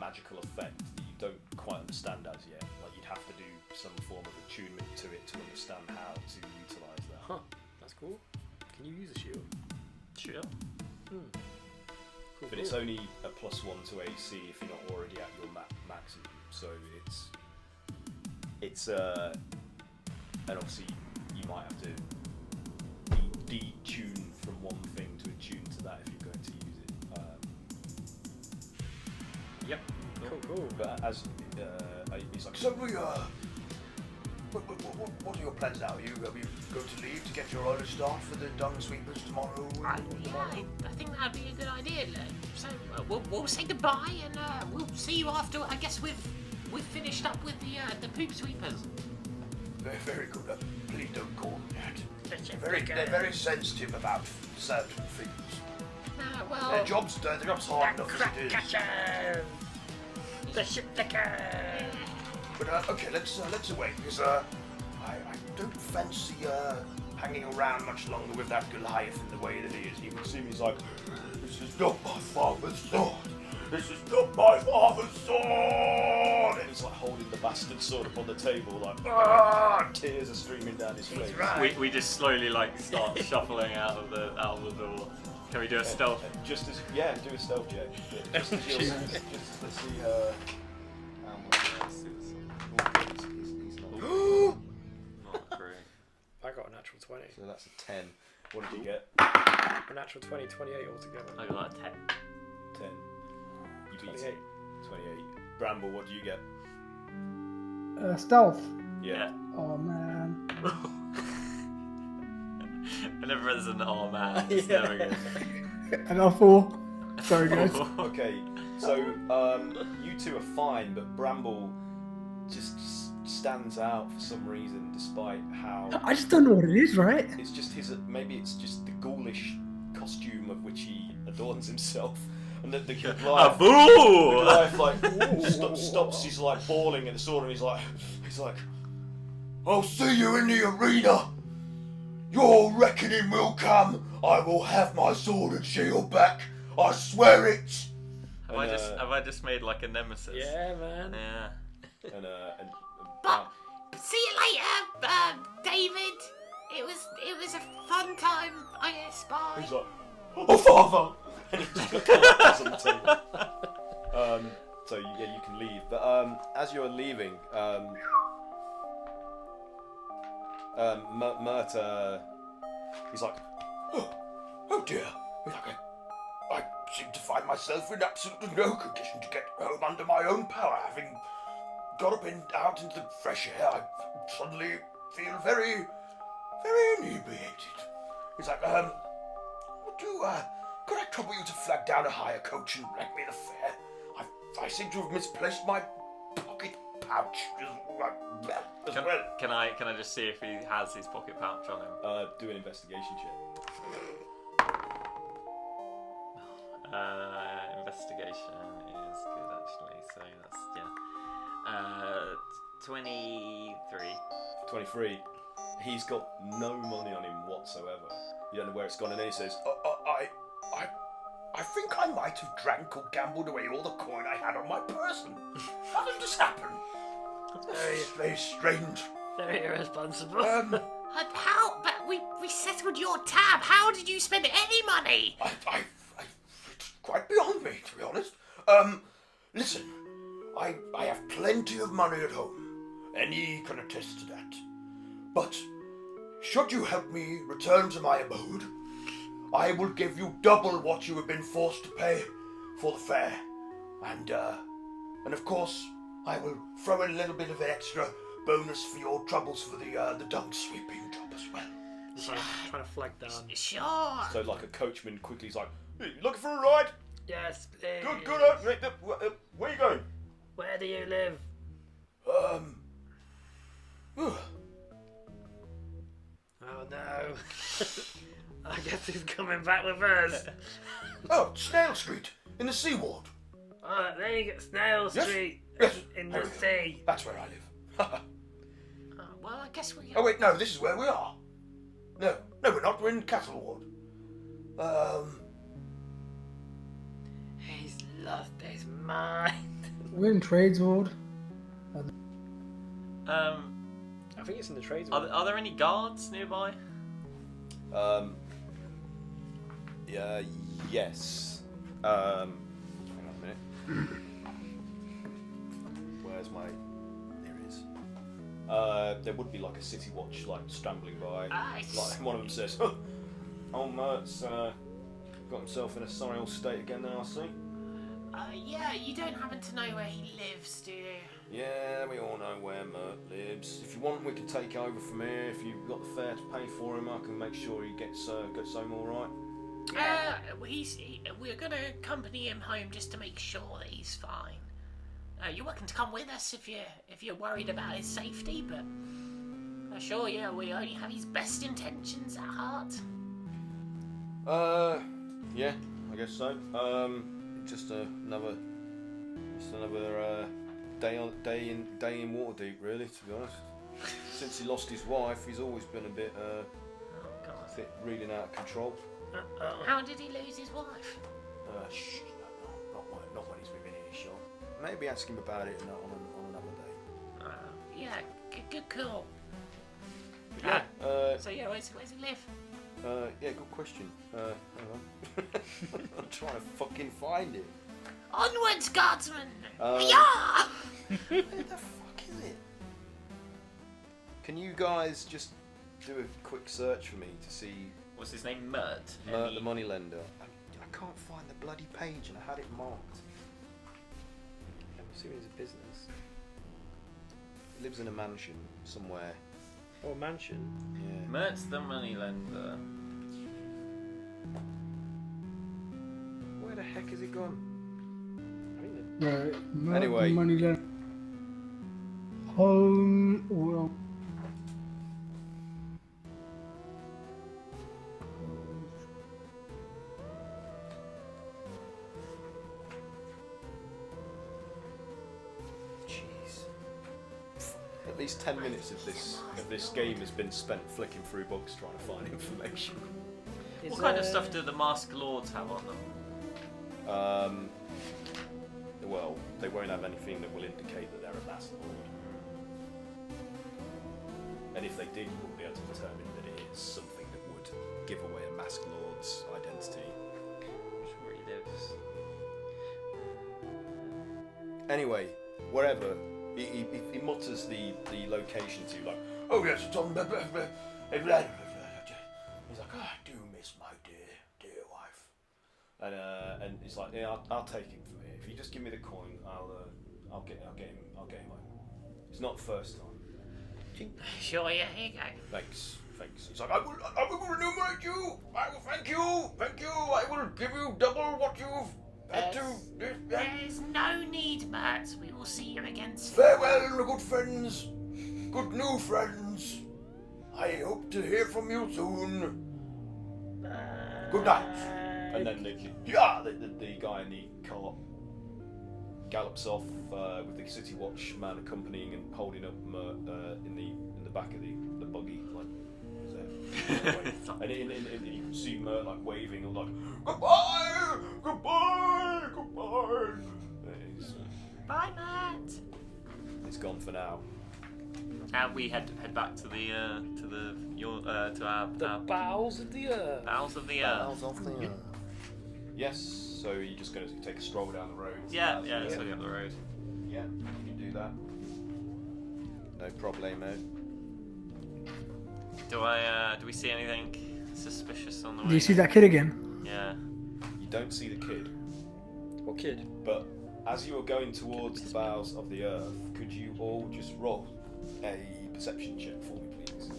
magical effect that you don't quite understand as yet. Like you'd have to do some form of attunement to it to understand how to utilise that. Huh. That's cool. Can you use a shield? Sure. Cool, But it's only a +1 to AC if you're not already at your maximum. So it's and obviously you might have to detune from one thing to attune to that if you're going to use it. Yep. Cool. But as he's like, So what are your plans now? Are you going to leave to get your early start for the dung sweepers tomorrow? I think that'd be a good idea. So we'll say goodbye and we'll see you after. I guess we've finished up with the poop sweepers. Very, very good. Please don't call them that. Such a They're big, very sensitive about certain things. Well, Their job's hard enough as it is. Catcher! The ship picker! But okay, let's away because I don't fancy hanging around much longer with that Goliath in the way that he is. You can see me, he's like, "This is not my father's sword. This is not my father's sword." and he's like holding the bastard sword up on the table, like tears are streaming down his face. right. We just slowly like start shuffling out of the door. Can we do a stealth? Just as do a stealth check. Just as you're, just let's see how much. Not great. I got a natural 20. So that's a 10. What did you get? A natural 20, 28 altogether. I got a 10. 10. You beat 28. 28. Bramble, what do you get? Stealth. Yeah. Oh man. Whenever there's an oh man, it's never good. I got a 4. Sorry guys. Okay, so you two are fine, but Bramble just stands out for some reason, despite how I just don't know what it is, right? it's just maybe it's just the ghoulish costume of which he adorns himself, and the Goliath, like stops. He's like bawling at the sword, and he's like, I'll see you in the arena. Your reckoning will come. I will have my sword and shield back. I swear it. Have I just made like a nemesis? Yeah, man. Yeah. and But see you later, David. It was a fun time. I guess. Bye. he's like, oh father, and he just collapses on the table. So yeah, you can leave. But as you're leaving, Mirt, he's like, Oh dear. I seem to find myself in absolutely no condition to get home under my own power. Having got up and out into the fresh air, I suddenly feel very, very inebriated. He's like, could I trouble you to flag down a hire coach and let me the fare? I seem to have misplaced my pocket pouch as well. Can I just see if he has his pocket pouch on him? do an investigation check. Investigation is good actually. So that's 23. 23. He's got no money on him whatsoever. You don't know where it's gone, and then he says, I think I might have drank or gambled away all the coin I had on my person. How did this happen? Very strange. Very irresponsible. How? But we settled your tab. How did you spend any money? It's quite beyond me, to be honest. Listen, I have plenty of money at home. Any can attest to that. But should you help me return to my abode, I will give you double what you have been forced to pay for the fare. And of course, I will throw in a little bit of an extra bonus for your troubles for the dung sweeping job as well. Trying to flag down. Sure. so like a coachman quickly is like, hey, you looking for a ride? Yes, please. Good. Where you going? Where do you live? Oh no. I guess he's coming back with us. Oh, Snail Street, in the Sea Ward. Oh, there you go. Snail Yes? Street. Yes. In There the we go. sea. That's where I live. Well, I guess we. Oh wait, no, this is where we are. No, we're not. We're in Castle Ward. He's lost his mind. We're in Trades Ward. I think it's in the trades. Are there any guards nearby? Yes. Hang on a minute. Where's my... There it is. There would be like a city watch like scrambling by. Like one of them says, "Oh, Mirt's got himself in a sorry old state again now, I see." Yeah, you don't happen to know where he lives, do you? Yeah, we all know where Mirt lives. If you want, we can take over from here. If you've got the fare to pay for him, I can make sure he gets home all right. We're gonna accompany him home just to make sure that he's fine. You're welcome to come with us if you're worried about his safety, but sure, yeah, we only have his best intentions at heart. Yeah, I guess so. Just another day in Waterdeep, really. To be honest, since he lost his wife, he's always been a bit reeling out of control. How did he lose his wife? Not when he's within earshot. Maybe ask him about it on another day. Yeah, good call. Yeah. So yeah, where's he live? Yeah, good question. Hang on. I'm trying to fucking find it. Onwards, guardsmen! Yeah! Where the fuck is it? Can you guys just do a quick search for me to see... What's his name? Mirt. Mirt the moneylender. I can't find the bloody page and I had it marked. I'm assuming it's a business. He lives in a mansion somewhere. Or a mansion. Yeah. Mirt's the moneylender. Where the heck has it gone? Right. Anyway. Money left. Well. Jeez. At least 10 minutes of this game has been spent flicking through books trying to find information. What kind of stuff do the masked lords have on them? Well, they won't have anything that will indicate that they're a masked lord. And if they did, you wouldn't be able to determine that it is something that would give away a masked lord's identity. Where he lives. Anyway, wherever, he mutters the location to you, like, Oh yes, it's on. He's like, I do miss my dear wife. and he's like, yeah, I'll take him from here. If you just give me the coin, I'll get him home. It's not the first time. Sure, yeah, here you go. Thanks. He's like, I will remunerate you. I will thank you. I will give you double what you've had to. There's no need, Mirt. We will see you again soon. Farewell, good friends. Good new friends. I hope to hear from you soon. Good night. And then the guy in the cart gallops off with the city watchman accompanying and holding up Mirt in the back of the buggy, like. And you can see Mirt like waving, and like goodbye. Bye, Mirt. It's gone for now. We head back to our bowels of the earth. bowels of the earth. Yes. So you're just going to take a stroll down the road. Yeah, it's going up the road. Yeah, you can do that. No problemo. Do we see anything suspicious on the way? Do you see that kid again? Yeah. You don't see the kid, What kid? but as you are going towards the bowels of the earth, could you all just roll a perception check for me, please?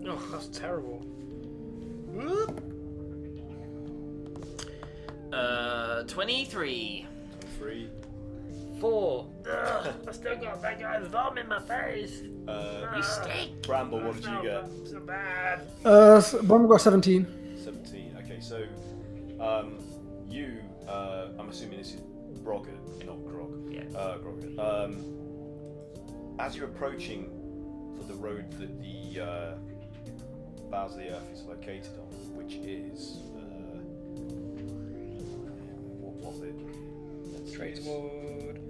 Oh, that's terrible. 23. 3. 4. Ugh, I still got that guy's vom in my face. You stink. Bramble, what did you get? So bad. Bomb got 17. 17. Okay, so you, I'm assuming this is Brogger, not Grog. Yeah. Grogger. As you're approaching the road that the bowels of the earth is located on, which is what was it? Tradeswood.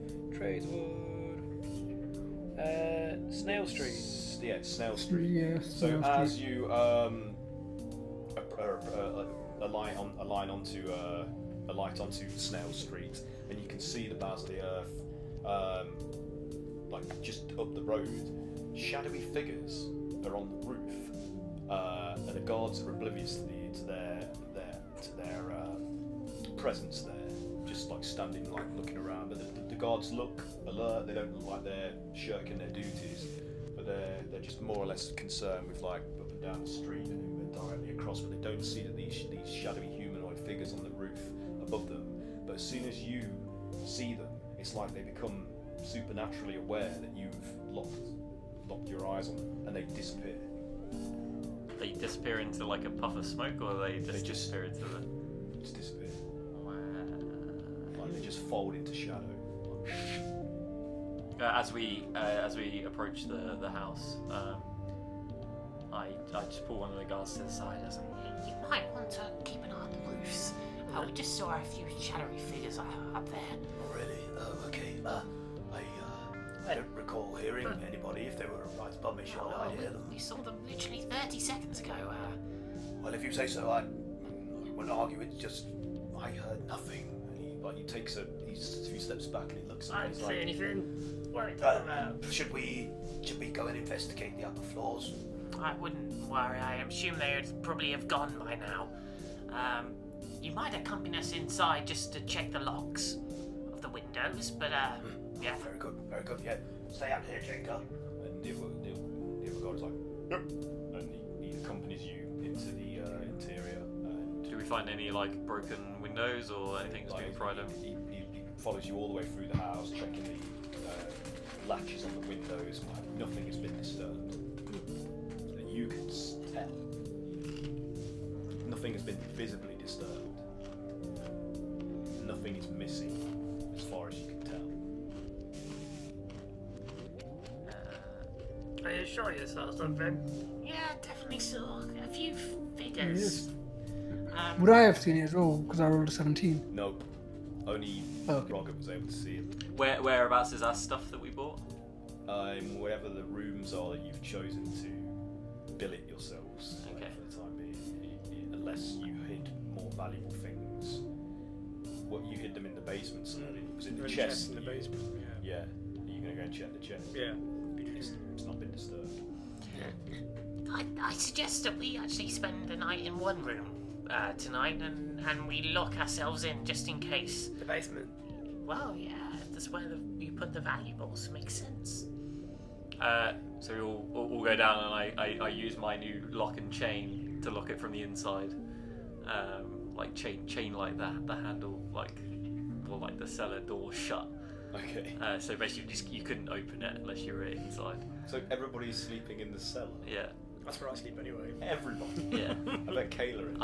Snail Street. Yeah, Snail Street. Yeah, So Snail as Street. you alight onto Snail Street, and you can see the bowels of the earth, like just up the road, shadowy figures are on the roof, and the guards are oblivious to their presence there, just like standing, like looking around. But the guards look alert. They don't look like they're shirking their duties, but they're just more or less concerned with like up and down the street and moving directly across. But they don't see that these shadowy humanoid figures on the roof above them. But as soon as you see them, it's like they become supernaturally aware that you've locked your eyes on them, and they disappear. They disappear into like a puff of smoke, or they just disappear into the. Just disappear. Wow. Like they just fold into shadow. As we approach the house, I just pull one of the guards to the side. As You might want to keep an eye on the roofs. We just saw a few shadowy figures up there. Oh, really? Oh, okay. I don't recall hearing anybody. If they were right above me, surely I'd hear them. We saw them literally 30 seconds ago. Well, if you say so, I wouldn't argue. It's just I heard nothing. And he takes a few steps back and he looks I and didn't he's see like, anything. What are you talking about? Should we go and investigate the upper floors? I wouldn't worry. I assume they'd probably have gone by now. You might accompany us inside just to check the locks of the windows, but yeah. Very good. Yeah. Stay out here, Jenga. and the other guy is like, yep. And he accompanies you into the interior. And do we find any like broken windows or anything that's been pried open? He follows you all the way through the house, checking the latches on the windows. Nothing has been disturbed. And you can tell. Nothing has been visibly disturbed. Nothing is missing, as far as you can tell. Are you sure you saw something? Yeah, definitely saw a few figures. Would I have seen it as well? Because I rolled a 17. Nope. Only Okay. Rocket was able to see it. Whereabouts is our stuff that we bought? Wherever the rooms are that you've chosen to billet yourselves Okay. for the time being, unless you hid more valuable things. What you hid them in the basement, so it was in the chest. In the basement. Yeah. Are you gonna go and check the chest? Yeah. It's not been disturbed. I suggest that we actually spend the night in one room tonight, and we lock ourselves in just in case. The basement. Well, yeah, that's where we put the valuables. Makes sense. So we all go down, and I use my new lock and chain to lock it from the inside. Like chain like that, the handle like the cellar door shut. Okay. So basically, you couldn't open it unless you were inside. So everybody's sleeping in the cellar. Yeah. That's where I sleep anyway. Everybody. Yeah. I bet Kayla is.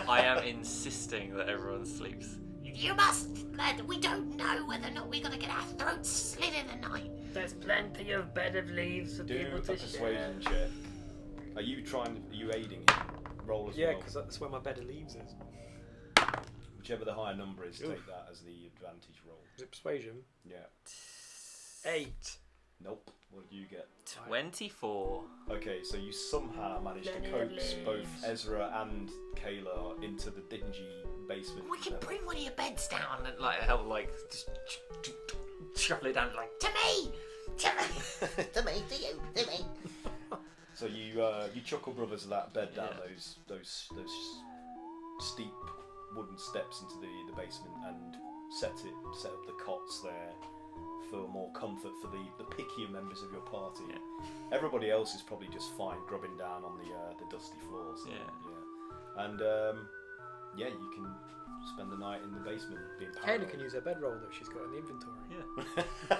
I am insisting that everyone sleeps. You must, lad. We don't know whether or not we're gonna get our throats slit in the night. There's plenty of bed of leaves for Do people a to persuasion share. check. Are you aiding him? Roll as Yeah, well. because that's where my bed of leaves is. Whichever the higher number is, Oof. take that as the advantage roll. Is it persuasion? Yeah. 8. Nope. What did you get? 24. Okay, so you somehow managed to coax both Ezra and Kayla into the dingy basement. We can bring one of your beds down. And like help just shuffle it down like To me! To me! To me, to you, to me. So you Chuckle Brothers that bed down Yeah. those steep wooden steps into the basement and set up the cots there for more comfort for the pickier members of your party. Yeah. Everybody else is probably just fine grubbing down on the dusty floors. Yeah. And you can spend the night in the basement being Kayla paranoid. can use her bedroll that she's got in the inventory. Yeah.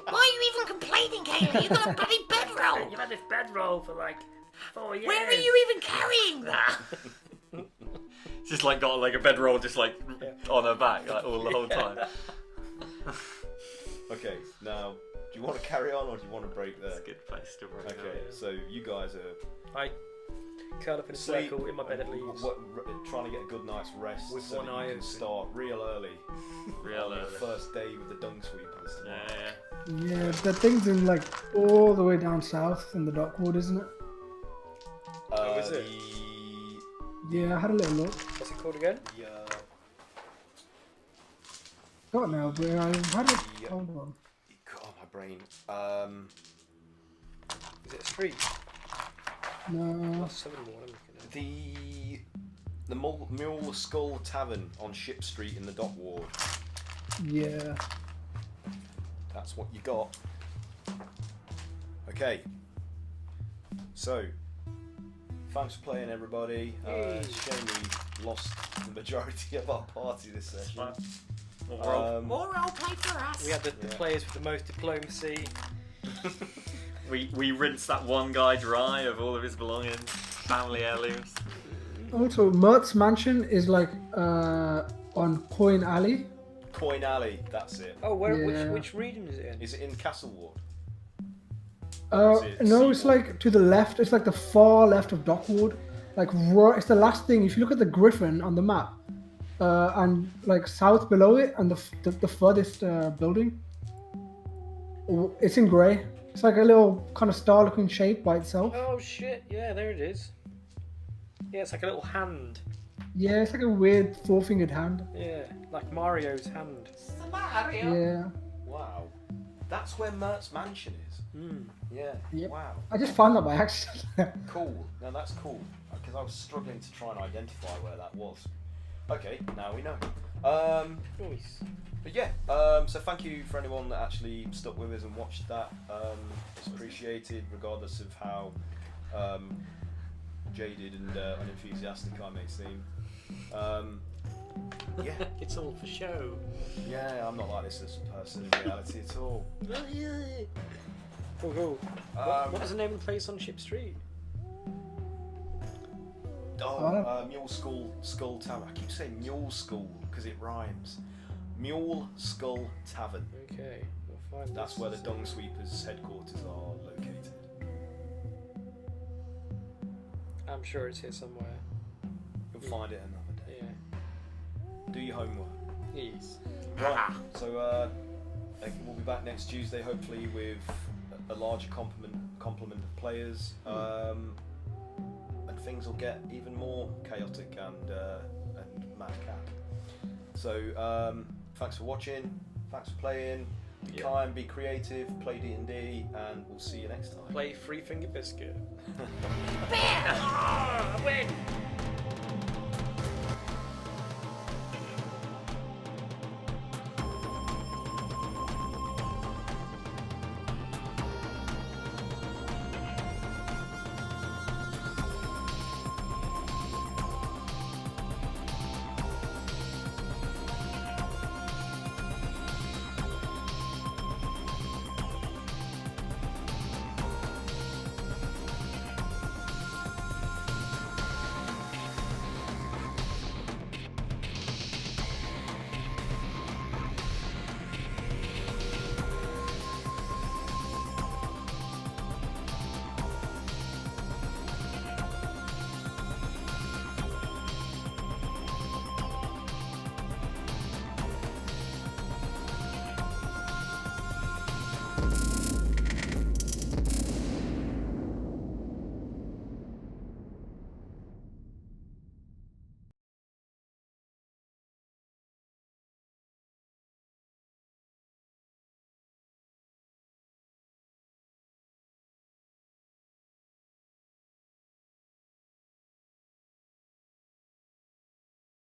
Why are you even complaining, Kayla? You've got a bloody bedroll! You've had this bedroll for like 4 years. Where are you even carrying that? Just like got like a bedroll just like on her back like all the whole time. Okay, now do you want to carry on or do you want to break there? It's a good place to break. Okay, so you guys are I curl up in a circle in my bed of leaves. trying to get a good night's rest With so one that eye you can open. start real early. Real on your early. first day with the Dung sweepers. Yeah. Yeah, that thing's in like all the way down south in the dock ward, isn't it? Oh, is it? Yeah, I had a little look. What's it called again? Got it now, but I had it. Yeah. Hold on. God, my brain. Is it a street? No. That's Southern Ward, I'm looking at. The Mule Skull Tavern on Ship Street in the Dock Ward. Yeah. That's what you got. Okay. So, thanks for playing, everybody. It's a shame we lost the majority of our party this session. More roleplay for us. We had the players with the most diplomacy. We rinsed that one guy dry of all of his belongings, family heirlooms. Also, Mirt's mansion is like on Coin Alley. Coin Alley, that's it. Oh, Yeah. which region is it in? Is it in Castle Ward? No, it's like to the left. It's like the far left of Dock Ward. Like it's the last thing. If you look at the Griffin on the map, and like south below it, and the furthest building, it's in grey. It's like a little kind of star-looking shape by itself. Oh shit! Yeah, there it is. Yeah, it's like a little hand. Yeah, it's like a weird four-fingered hand. Yeah, like Mario's hand. Mario. Yeah. Wow. That's where Mirt's mansion is. Yeah. Yep. Wow. I just found that by accident. Cool. Now that's cool because I was struggling to try and identify where that was. Okay, now we know. Nice. But yeah, so thank you for anyone that actually stuck with us and watched that. It's appreciated, regardless of how jaded and unenthusiastic I may seem. Yeah. It's all for show. Yeah, I'm not like this as a person in reality at all. Cool. What was the name of the place on Ship Street? Mule Skull Tavern. I keep saying Mule Skull because it rhymes. Mule Skull Tavern. Okay, we'll find That's this. where the Dung Sweepers' headquarters are located. I'm sure it's here somewhere. You'll find it another day. Yeah. Do your homework. Yes. Right. So we'll be back next Tuesday, hopefully with a larger complement of players, and things will get even more chaotic and madcap. So thanks for watching. Thanks for playing. Be kind, be creative, play D&D, and we'll see you next time. Play Free Finger Biscuit. I win!